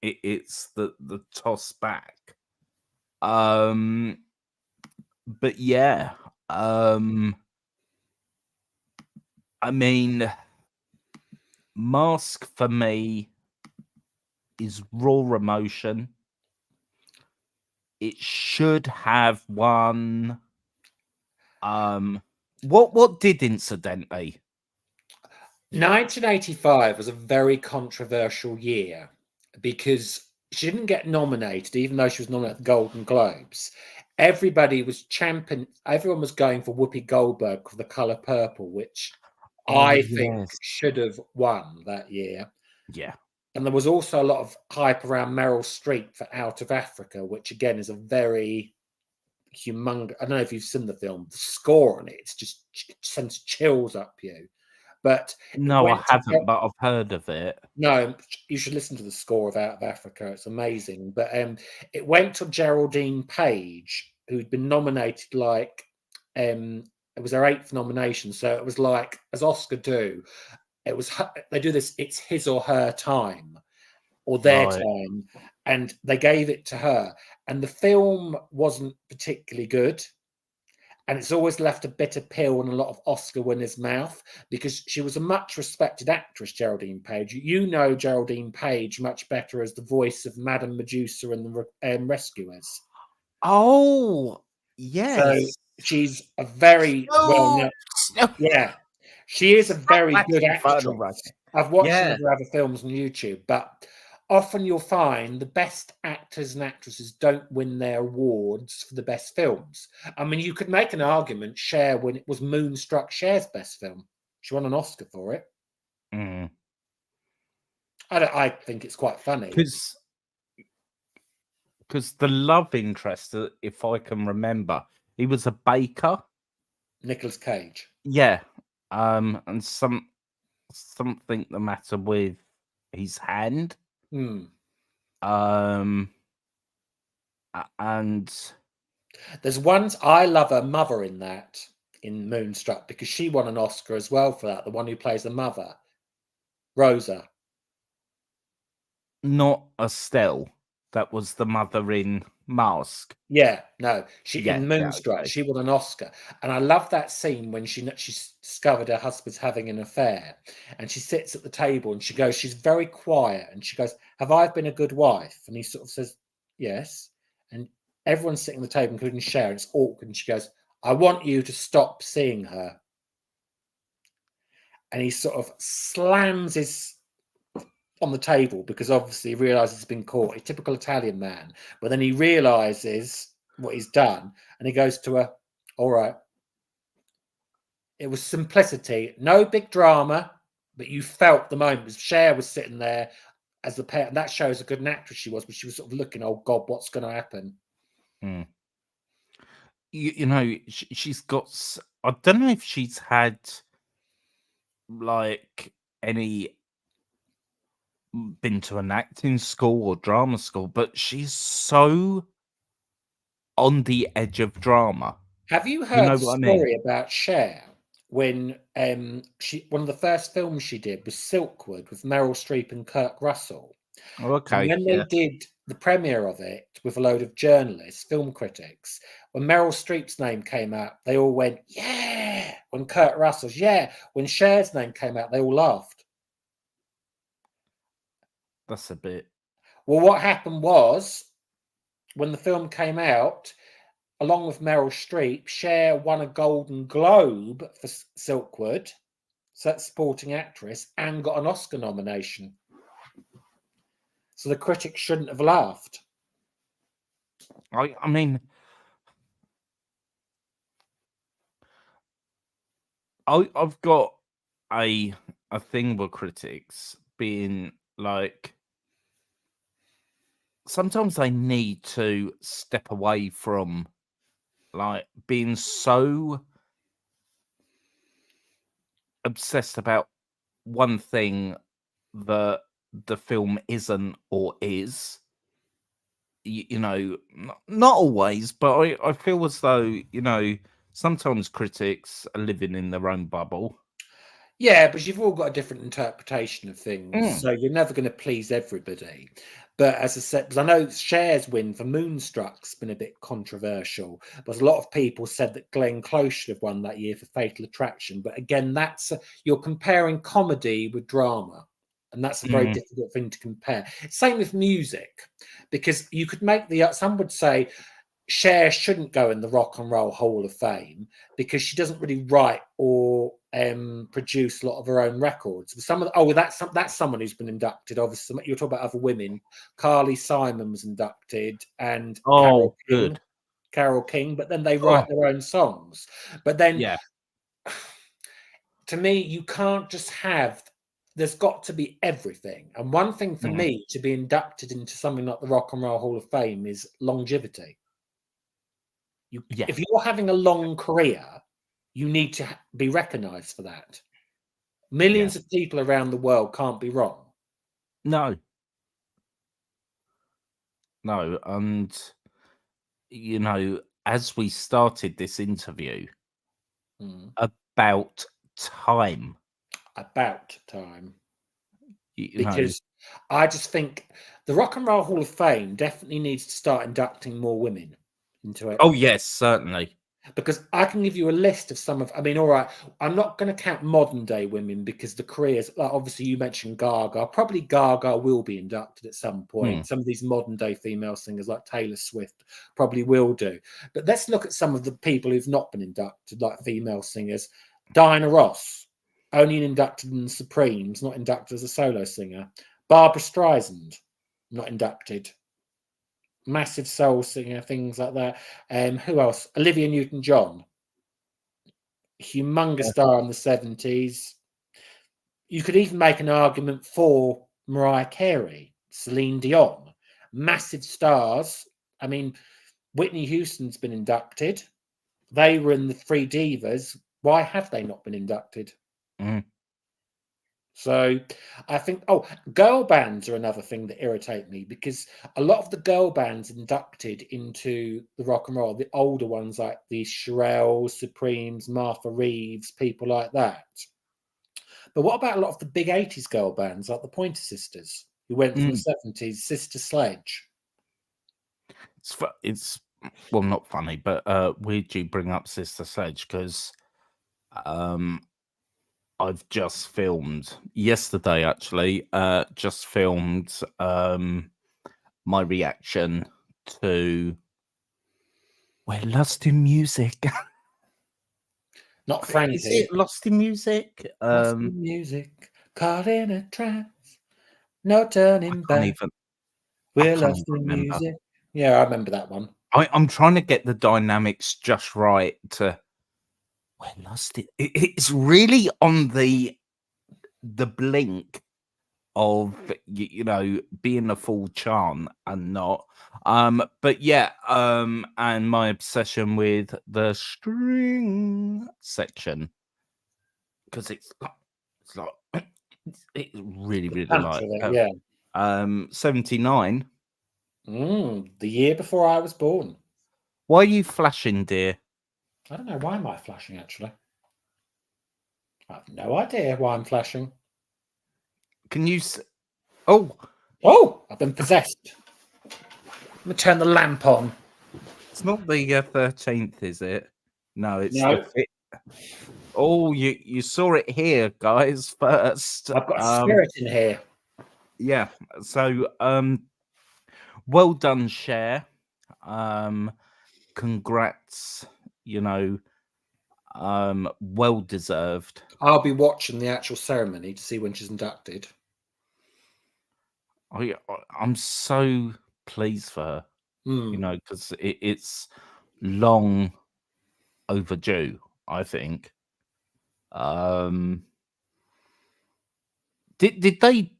Speaker 1: It's the toss back. But yeah, I mean, Mask for me is raw emotion. It should have won. What did incidentally?
Speaker 2: 1985 was a very controversial year because she didn't get nominated, even though she was nominated at the Golden Globes. Everybody was everyone was going for Whoopi Goldberg for The Color Purple, which I think should have won that year.
Speaker 1: Yeah.
Speaker 2: And there was also a lot of hype around Meryl Streep for Out of Africa, which again is a very humongous. I don't know if you've seen the film. The score on it sends chills up you. But
Speaker 1: no, I haven't, but I've heard of it.
Speaker 2: No, you should listen to the score of Out of Africa. It's amazing. But it went to Geraldine Page, who'd been nominated it was her 8th nomination. So it was like, as Oscar do, they do this, it's his or her time or their time. And they gave it to her. And the film wasn't particularly good. And it's always left a bitter pill in a lot of Oscar winners' mouth because she was a much respected actress, Geraldine Page. You know Geraldine Page much better as the voice of Madame Medusa and the Rescuers.
Speaker 1: Oh, yes.
Speaker 2: So she's a very well-known. Yeah, she is a very good actress. I've watched some of her other films on YouTube, but often you'll find the best actors and actresses don't win their awards for the best films. I mean, you could make an argument, Cher, when it was Moonstruck, Cher's best film. She won an Oscar for it.
Speaker 1: Mm.
Speaker 2: I think it's quite funny.
Speaker 1: Because the love interest, if I can remember, he was a baker.
Speaker 2: Nicolas Cage.
Speaker 1: Yeah. And something the matter with his hand. And
Speaker 2: there's ones I love her mother in Moonstruck because she won an Oscar as well for that. The one who plays the mother, Rosa.
Speaker 1: Not Estelle. That was the mother in Mask.
Speaker 2: Yeah, no, in Moonstruck, she won an Oscar, and I love that scene when she discovered her husband's having an affair, and she sits at the table and she's very quiet, and she goes, "Have I been a good wife?" And he sort of says, "Yes," and everyone's sitting at the table, including Cher. It's awkward, and she goes, "I want you to stop seeing her," and he sort of slams his on the table because obviously he realizes he's been caught, a typical Italian man. But then he realizes what he's done and he goes to her, "All right." It was simplicity, no big drama, but you felt the moment. Cher was sitting there as the pair, and that shows a good actress she was, but she was sort of looking, "Oh God, what's going to happen?"
Speaker 1: You know, she's got, I don't know if she's had like been to an acting school or drama school, but she's so on the edge of drama.
Speaker 2: Have you heard the story about Cher when one of the first films she did was Silkwood with Meryl Streep and Kurt Russell?
Speaker 1: Okay.
Speaker 2: And when they did the premiere of it with a load of journalists, film critics, when Meryl Streep's name came out, they all went, "Yeah." When Kurt Russell's, "Yeah." When Cher's name came out, they all laughed.
Speaker 1: That's a bit.
Speaker 2: Well, what happened was when the film came out, along with Meryl Streep, Cher won a Golden Globe for Silkwood, so that's supporting actress, and got an Oscar nomination. So the critics shouldn't have laughed.
Speaker 1: I mean, I've got a thing with critics being like, sometimes they need to step away from like being so obsessed about one thing that the film isn't or is. You know, not always, but I feel as though, you know, sometimes critics are living in their own bubble.
Speaker 2: Yeah, but you've all got a different interpretation of things, so you're never going to please everybody. But as I said, because I know Cher's win for Moonstruck's been a bit controversial, but a lot of people said that Glenn Close should have won that year for Fatal Attraction. But again, you're comparing comedy with drama. And that's a very difficult thing to compare. Same with music, because you could make some would say Cher shouldn't go in the Rock and Roll Hall of Fame because she doesn't really write or produce a lot of her own records. That's someone who's been inducted. Obviously, you're talking about other women. Carly Simon was inducted, and Carole King. But then they write their own songs. But then, to me, you can't just have. There's got to be everything. And one thing for me to be inducted into something like the Rock and Roll Hall of Fame is longevity. If you're having a long career, you need to be recognized for that. Millions of people around the world can't be wrong.
Speaker 1: No. And, as we started this interview, about time.
Speaker 2: Because I just think the Rock and Roll Hall of Fame definitely needs to start inducting more women into it.
Speaker 1: Oh, yes, certainly.
Speaker 2: Because I can give you a list of some of, all right, I'm not going to count modern day women because the careers, like obviously you mentioned Gaga, probably Gaga will be inducted at some point. Some of these modern day female singers like Taylor Swift probably will do. But let's look at some of the people who've not been inducted, like female singers. Diana Ross, only inducted in the Supremes, not inducted as a solo singer. Barbra Streisand, not inducted. Massive soul singer, things like that. Who else? Olivia Newton-John, humongous star in the 70s. You could even make an argument for Mariah Carey, Celine Dion, massive stars. Whitney Houston's been inducted. They were in the Three Divas. Why have they not been inducted? So I think, girl bands are another thing that irritate me, because a lot of the girl bands inducted into the rock and roll, the older ones like the Cher'S, Supremes, Martha Reeves, people like that. But what about a lot of the big 80s girl bands like the Pointer Sisters, who went from the 70s, Sister Sledge?
Speaker 1: It's well, not funny, but weird you bring up Sister Sledge, because I've just filmed yesterday, actually, my reaction to We're Lost in Music.
Speaker 2: Not Frankie.
Speaker 1: Is it Lost in Music?
Speaker 2: Lost in music, caught in a trance, no turning back. We're lost in music. Yeah, I remember that one.
Speaker 1: I'm trying to get the dynamics just right to We're Lost in. It's really on the blink of being a full chant and not. But yeah, and my obsession with the string section, because it's really like
Speaker 2: it,
Speaker 1: 79.
Speaker 2: The year before I was born.
Speaker 1: Why are you flashing, dear?
Speaker 2: I don't know. Why am I flashing, actually? I have no idea why I'm flashing.
Speaker 1: Can you...
Speaker 2: Oh, I've been possessed. Let me turn the lamp on.
Speaker 1: It's not the 13th, is it? No, it's
Speaker 2: no.
Speaker 1: Oh, you saw it here, guys, first.
Speaker 2: I've got a spirit in here.
Speaker 1: Yeah, so well done, Cher. Congrats, well deserved.
Speaker 2: I'll be watching the actual ceremony to see when she's inducted.
Speaker 1: I'm so pleased for her, because it's long overdue, I think. Did they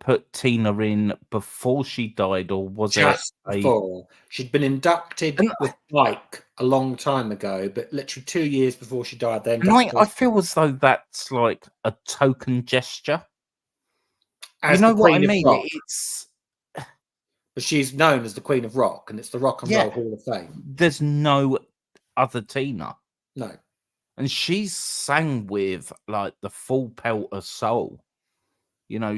Speaker 1: put Tina in before she died, or was
Speaker 2: just before? She'd been inducted with Mike a long time ago, but literally 2 years before she died. Then
Speaker 1: I feel as though that's like a token gesture.
Speaker 2: As
Speaker 1: you know what I
Speaker 2: mean?
Speaker 1: But
Speaker 2: she's known as the Queen of Rock, and it's the Rock and Roll Hall of Fame.
Speaker 1: There's no other Tina.
Speaker 2: No.
Speaker 1: And she sang with like the full pelt of soul.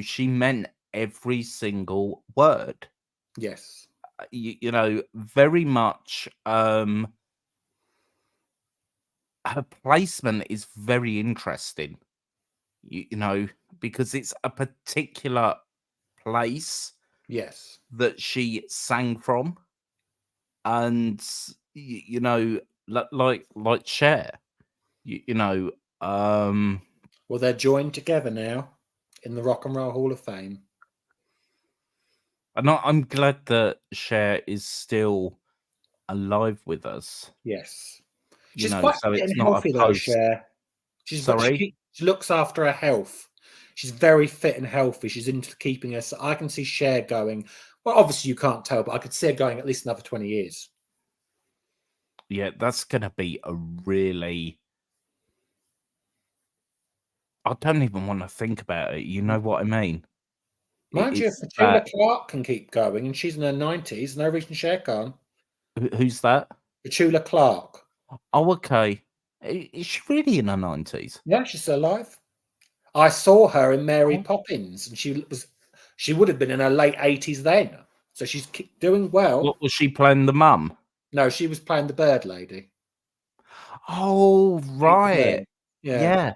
Speaker 1: She meant every single word.
Speaker 2: Yes.
Speaker 1: Very much. Her placement is very interesting. you know, because it's a particular place
Speaker 2: Yes.
Speaker 1: that she sang from, and you know, like Cher, you know,
Speaker 2: Well, they're joined together now in the Rock and Roll Hall of Fame.
Speaker 1: and I'm glad that Cher is still alive with us.
Speaker 2: Yes.
Speaker 1: You
Speaker 2: She's
Speaker 1: know,
Speaker 2: quite
Speaker 1: so
Speaker 2: fit
Speaker 1: it's
Speaker 2: and
Speaker 1: not a
Speaker 2: healthy though,
Speaker 1: post.
Speaker 2: Cher.
Speaker 1: Sorry.
Speaker 2: She looks after her health. She's very fit and healthy. She's into keeping her. So I can see Cher going. Well, obviously you can't tell, but I could see her going at least another 20 years.
Speaker 1: Yeah, that's gonna be a really. I don't even want to think about it. You know what I mean?
Speaker 2: Mind you, if
Speaker 1: It's
Speaker 2: Petula
Speaker 1: that.
Speaker 2: Clark can keep going and she's in her 90s, no reason Cher can't.
Speaker 1: Who's that?
Speaker 2: Petula Clark.
Speaker 1: Oh, okay. Is she really in her 90s?
Speaker 2: Yeah, she's still alive. I saw her in Mary
Speaker 1: Oh,
Speaker 2: Poppins, and she would have been in her late 80s then. So she's doing well.
Speaker 1: what was she playing the mum?
Speaker 2: No, she was playing the bird lady.
Speaker 1: Oh,
Speaker 2: Pete the
Speaker 1: right.
Speaker 2: Bird. Yeah.
Speaker 1: Yeah.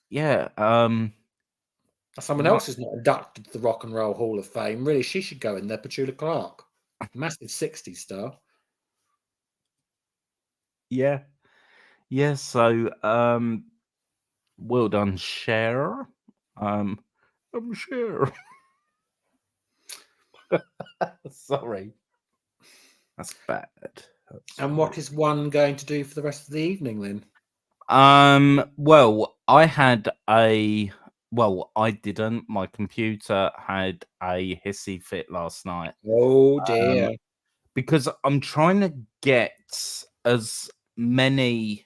Speaker 1: Yeah.
Speaker 2: Someone
Speaker 1: Right.
Speaker 2: else is not inducted to the Rock and Roll Hall of Fame. Really, she should go in there, Petula Clark. Massive 60s star.
Speaker 1: Yeah. Yeah. So, well done, Cher. I'm Cher. Sorry. That's bad.
Speaker 2: And what is one going to do for the rest of the evening then?
Speaker 1: Well, I didn't. My computer had a hissy fit last night.
Speaker 2: Oh
Speaker 1: Um,
Speaker 2: dear.
Speaker 1: because I'm trying to get as many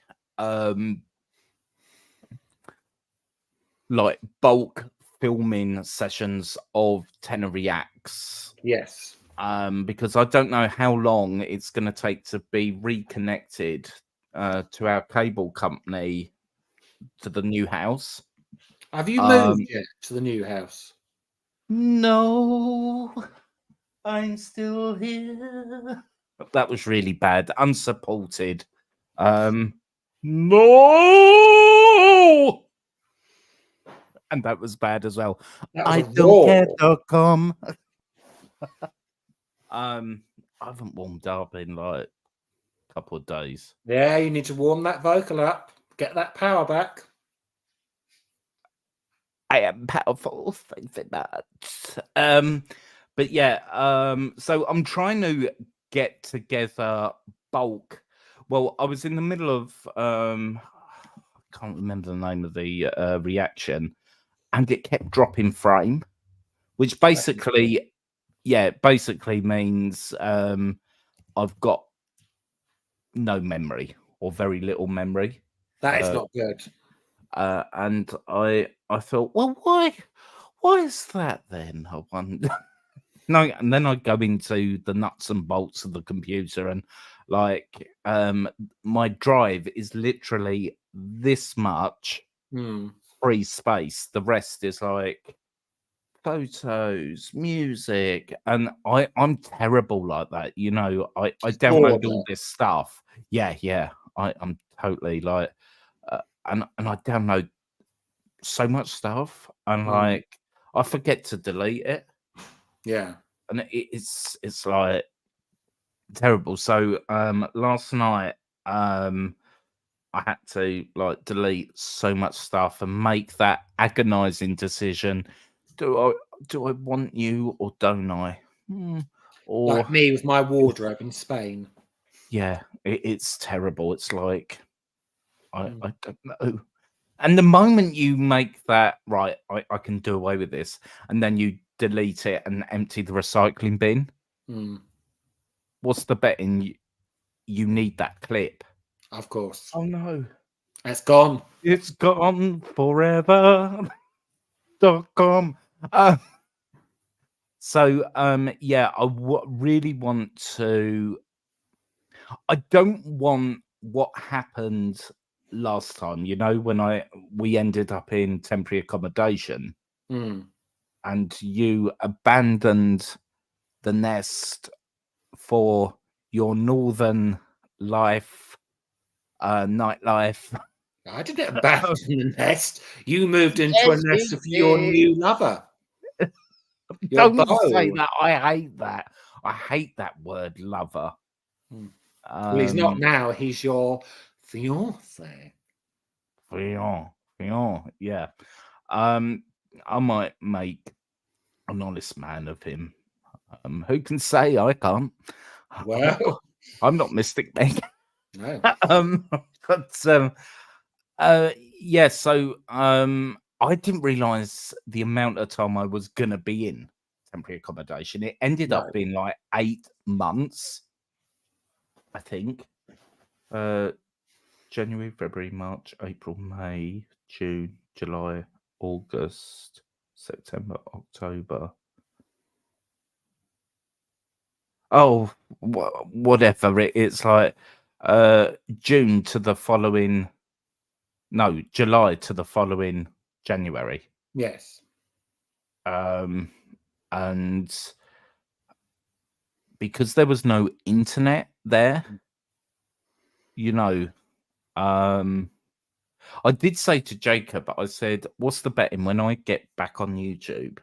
Speaker 1: like bulk filming sessions of Tenor Reacts.
Speaker 2: Yes.
Speaker 1: Because I don't know how long it's going to take to be reconnected to our cable company to the new house.
Speaker 2: Have you moved
Speaker 1: Um,
Speaker 2: yet to the new house?
Speaker 1: no, I'm still here. That was really bad. Unsupported. No, and that was bad as well.
Speaker 2: That was
Speaker 1: I
Speaker 2: a
Speaker 1: don't
Speaker 2: roar.
Speaker 1: care to come. I haven't warmed up in like a couple of days.
Speaker 2: Yeah, you need to warm that vocal up. Get that power back.
Speaker 1: I am powerful. Thanks very much. But yeah, so I'm trying to get together bulk. Well, I was in the middle of I can't remember the name of the reaction, and it kept dropping frame, which basically, basically means I've got no memory or very little memory.
Speaker 2: That is
Speaker 1: Uh,
Speaker 2: not good.
Speaker 1: and I thought, well, why is that then? I wonder. No, and then I go into the nuts and bolts of the computer, and like my drive is literally this much
Speaker 2: Hmm.
Speaker 1: free space. The rest is like photos, music, and I'm terrible like that. You know, I download
Speaker 2: Hoarder.
Speaker 1: all this stuff. Yeah. I'm totally like, and I download so much stuff, and
Speaker 2: Hmm.
Speaker 1: like I forget to delete it,
Speaker 2: Yeah.
Speaker 1: and it's like terrible. So last night I had to like delete so much stuff and make that agonizing decision. Do I want you or don't I?
Speaker 2: Like
Speaker 1: Or
Speaker 2: me with my wardrobe in Spain.
Speaker 1: yeah, it's terrible. It's like
Speaker 2: Hmm.
Speaker 1: I don't know. And the moment you make that right, I can do away with this, and then you delete it and empty the recycling bin.
Speaker 2: Hmm.
Speaker 1: What's the betting? You need that clip.
Speaker 2: Of course.
Speaker 1: Oh no,
Speaker 2: It's gone.
Speaker 1: it's gone forever. .com. Yeah, really want to. I don't want what happened last time. You know, when we ended up in temporary accommodation,
Speaker 2: Hmm.
Speaker 1: and you abandoned the nest for your northern life, nightlife.
Speaker 2: I didn't abandon the nest. You moved into
Speaker 1: Yes,
Speaker 2: a nest
Speaker 1: you
Speaker 2: of your
Speaker 1: did.
Speaker 2: new lover. Your
Speaker 1: Don't say
Speaker 2: beau.
Speaker 1: that. I hate that. I hate that word, lover.
Speaker 2: Hmm. Well, he's not
Speaker 1: Um,
Speaker 2: now. He's your fiance.
Speaker 1: Fion, yeah. I might make an honest man of him. Who can say I can't?
Speaker 2: Well,
Speaker 1: I'm not Mystic Meg.
Speaker 2: no.
Speaker 1: But yeah, so I didn't realize the amount of time I was gonna be in temporary accommodation. It ended
Speaker 2: No.
Speaker 1: up being like 8 months, I think. January, February, March, April, May, June, July, August, September, October. Oh, whatever. It's like June to the following. No, July to the following January.
Speaker 2: Yes.
Speaker 1: And because there was no internet there, you know, I did say to Jacob, I said, what's the betting when I get back on YouTube?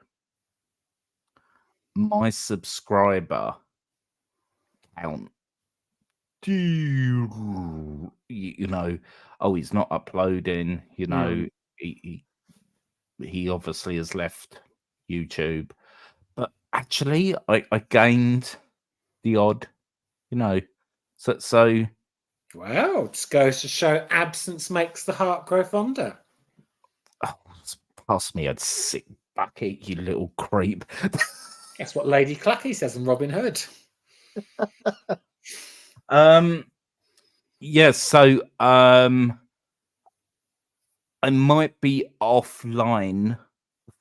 Speaker 1: My subscriber count, you know, oh, he's not uploading, you know, he obviously has left YouTube. But actually, I gained the odd, you know, so
Speaker 2: Well, it just goes to show absence makes the heart grow fonder.
Speaker 1: oh, pass me a sick bucket, you little creep.
Speaker 2: That's what Lady Clucky says in Robin Hood.
Speaker 1: Yeah, so I might be offline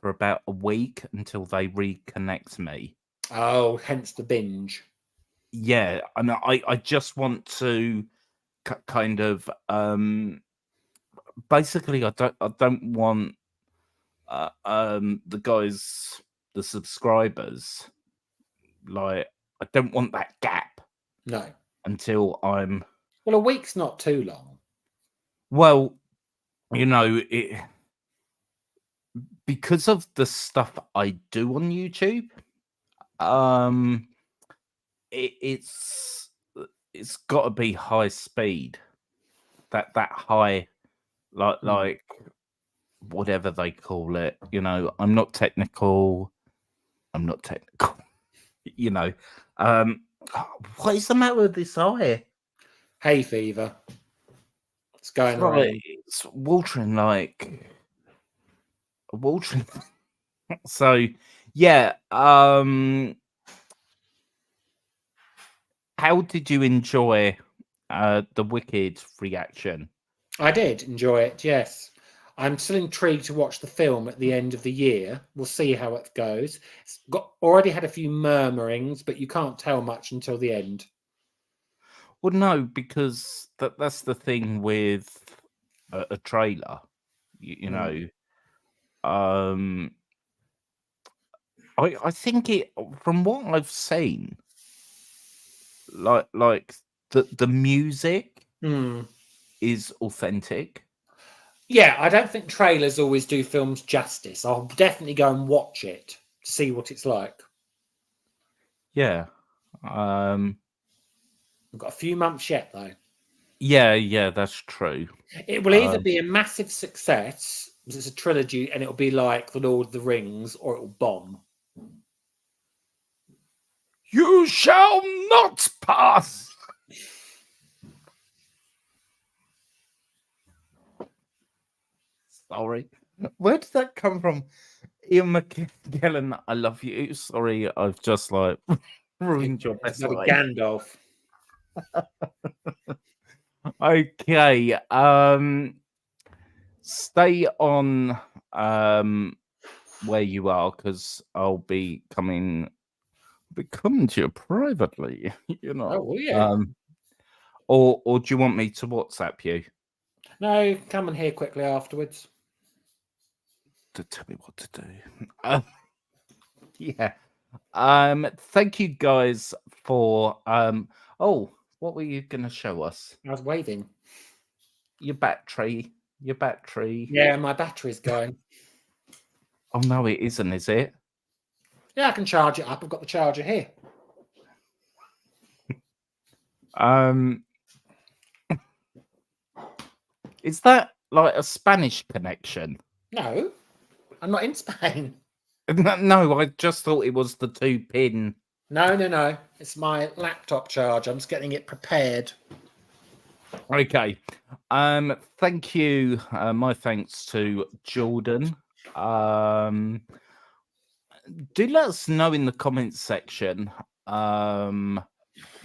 Speaker 1: for about a week until they reconnect me.
Speaker 2: Oh, hence the binge.
Speaker 1: Yeah, and I just want to kind of basically I don't want the guys, the subscribers, like I don't want that gap
Speaker 2: No.
Speaker 1: until I'm
Speaker 2: Well, a week's not too long.
Speaker 1: well, you know, it because of the stuff I do on YouTube. It's got to be high speed, that high, like whatever they call it, you know. I'm not technical, you know. What is the matter with this eye?
Speaker 2: Hay fever. It's going
Speaker 1: Right,
Speaker 2: around.
Speaker 1: it's watering. So yeah, how did you enjoy the Wicked reaction?
Speaker 2: I did enjoy it, yes. I'm still intrigued to watch the film at the end of the year. We'll see how it goes. It's already had a few murmurings, but you can't tell much until the end.
Speaker 1: Well, no, because that's the thing with a trailer. You know, I think it, from what I've seen, like the music
Speaker 2: Hmm.
Speaker 1: is authentic.
Speaker 2: Yeah, I don't think trailers always do films justice. I'll definitely go and watch it to see what it's like.
Speaker 1: Yeah.
Speaker 2: We've got a few months yet, though.
Speaker 1: Yeah, that's true.
Speaker 2: It will either be a massive success, because it's a trilogy, and it'll be like The Lord of the Rings, or it'll bomb.
Speaker 1: You shall not pass. Sorry. Where did that come from? Ian McKellen, I love you. Sorry, I've just like ruined your
Speaker 2: It's
Speaker 1: best
Speaker 2: bloody
Speaker 1: line.
Speaker 2: Gandalf.
Speaker 1: Okay. Stay on where you are, because I'll be coming to you privately, you know.
Speaker 2: Oh, will you?
Speaker 1: Or do you want me to WhatsApp you
Speaker 2: No, come and hear quickly afterwards.
Speaker 1: to tell me what to do? Yeah. Thank you guys for oh, what were you gonna show us?
Speaker 2: I was waving.
Speaker 1: Your battery Your battery.
Speaker 2: Yeah, my battery's going.
Speaker 1: Oh no, it isn't, is it?
Speaker 2: Yeah, I can charge it up. I've got the charger here.
Speaker 1: Is that like a Spanish connection?
Speaker 2: No, I'm not in Spain.
Speaker 1: No, I just thought it was the 2-pin.
Speaker 2: No. It's my laptop charger. I'm just getting it prepared.
Speaker 1: Okay. Thank you. My thanks to Jordan. Do let us know in the comments section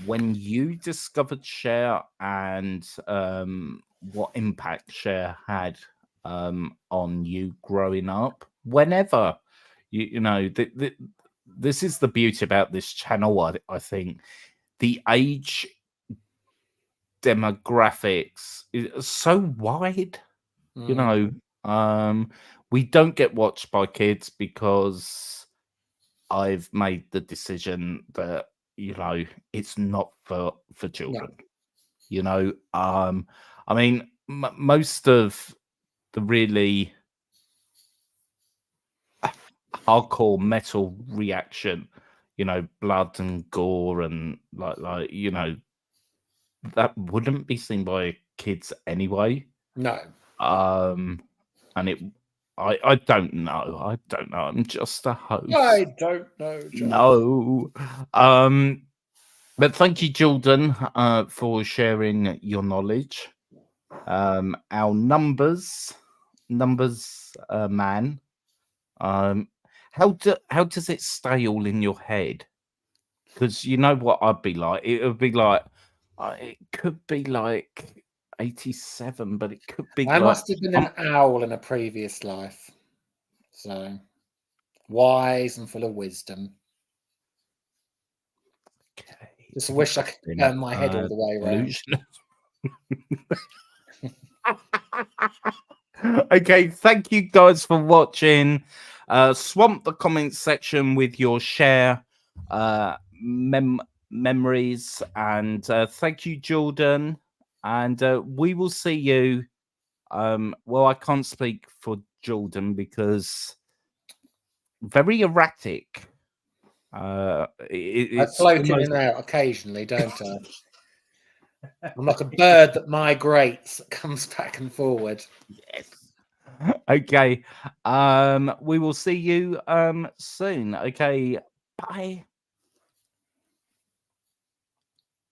Speaker 1: when you discovered Cher and what impact Cher had on you growing up. Whenever you know, this is the beauty about this channel. I think the age demographics is so wide. You know, we don't get watched by kids because I've made the decision that, you know, it's not for children. You know, I mean, most of the really hardcore metal reaction, you know, blood and gore and like you know, that wouldn't be seen by kids anyway.
Speaker 2: No.
Speaker 1: And it, I don't know. I don't know. I'm just a host.
Speaker 2: I don't know, John.
Speaker 1: No. But thank you, Jordan, for sharing your knowledge. Our numbers man. How does it stay all in your head? Because you know what I'd be like. It would be like it could be like 87, but it could be.
Speaker 2: I must have been an owl in a previous life, so wise and full of wisdom.
Speaker 1: Okay.
Speaker 2: Just wish I could turn my head all the way around.
Speaker 1: Okay, thank you guys for watching. Swamp the comments section with your Cher memories, and thank you, Jordan. And we will see you. Well, I can't speak for Jordan because very erratic.
Speaker 2: I
Speaker 1: It's
Speaker 2: float in and out occasionally, don't I? I'm like a bird that migrates, that comes back and forward.
Speaker 1: Yes. Okay. We will see you soon. Okay. Bye.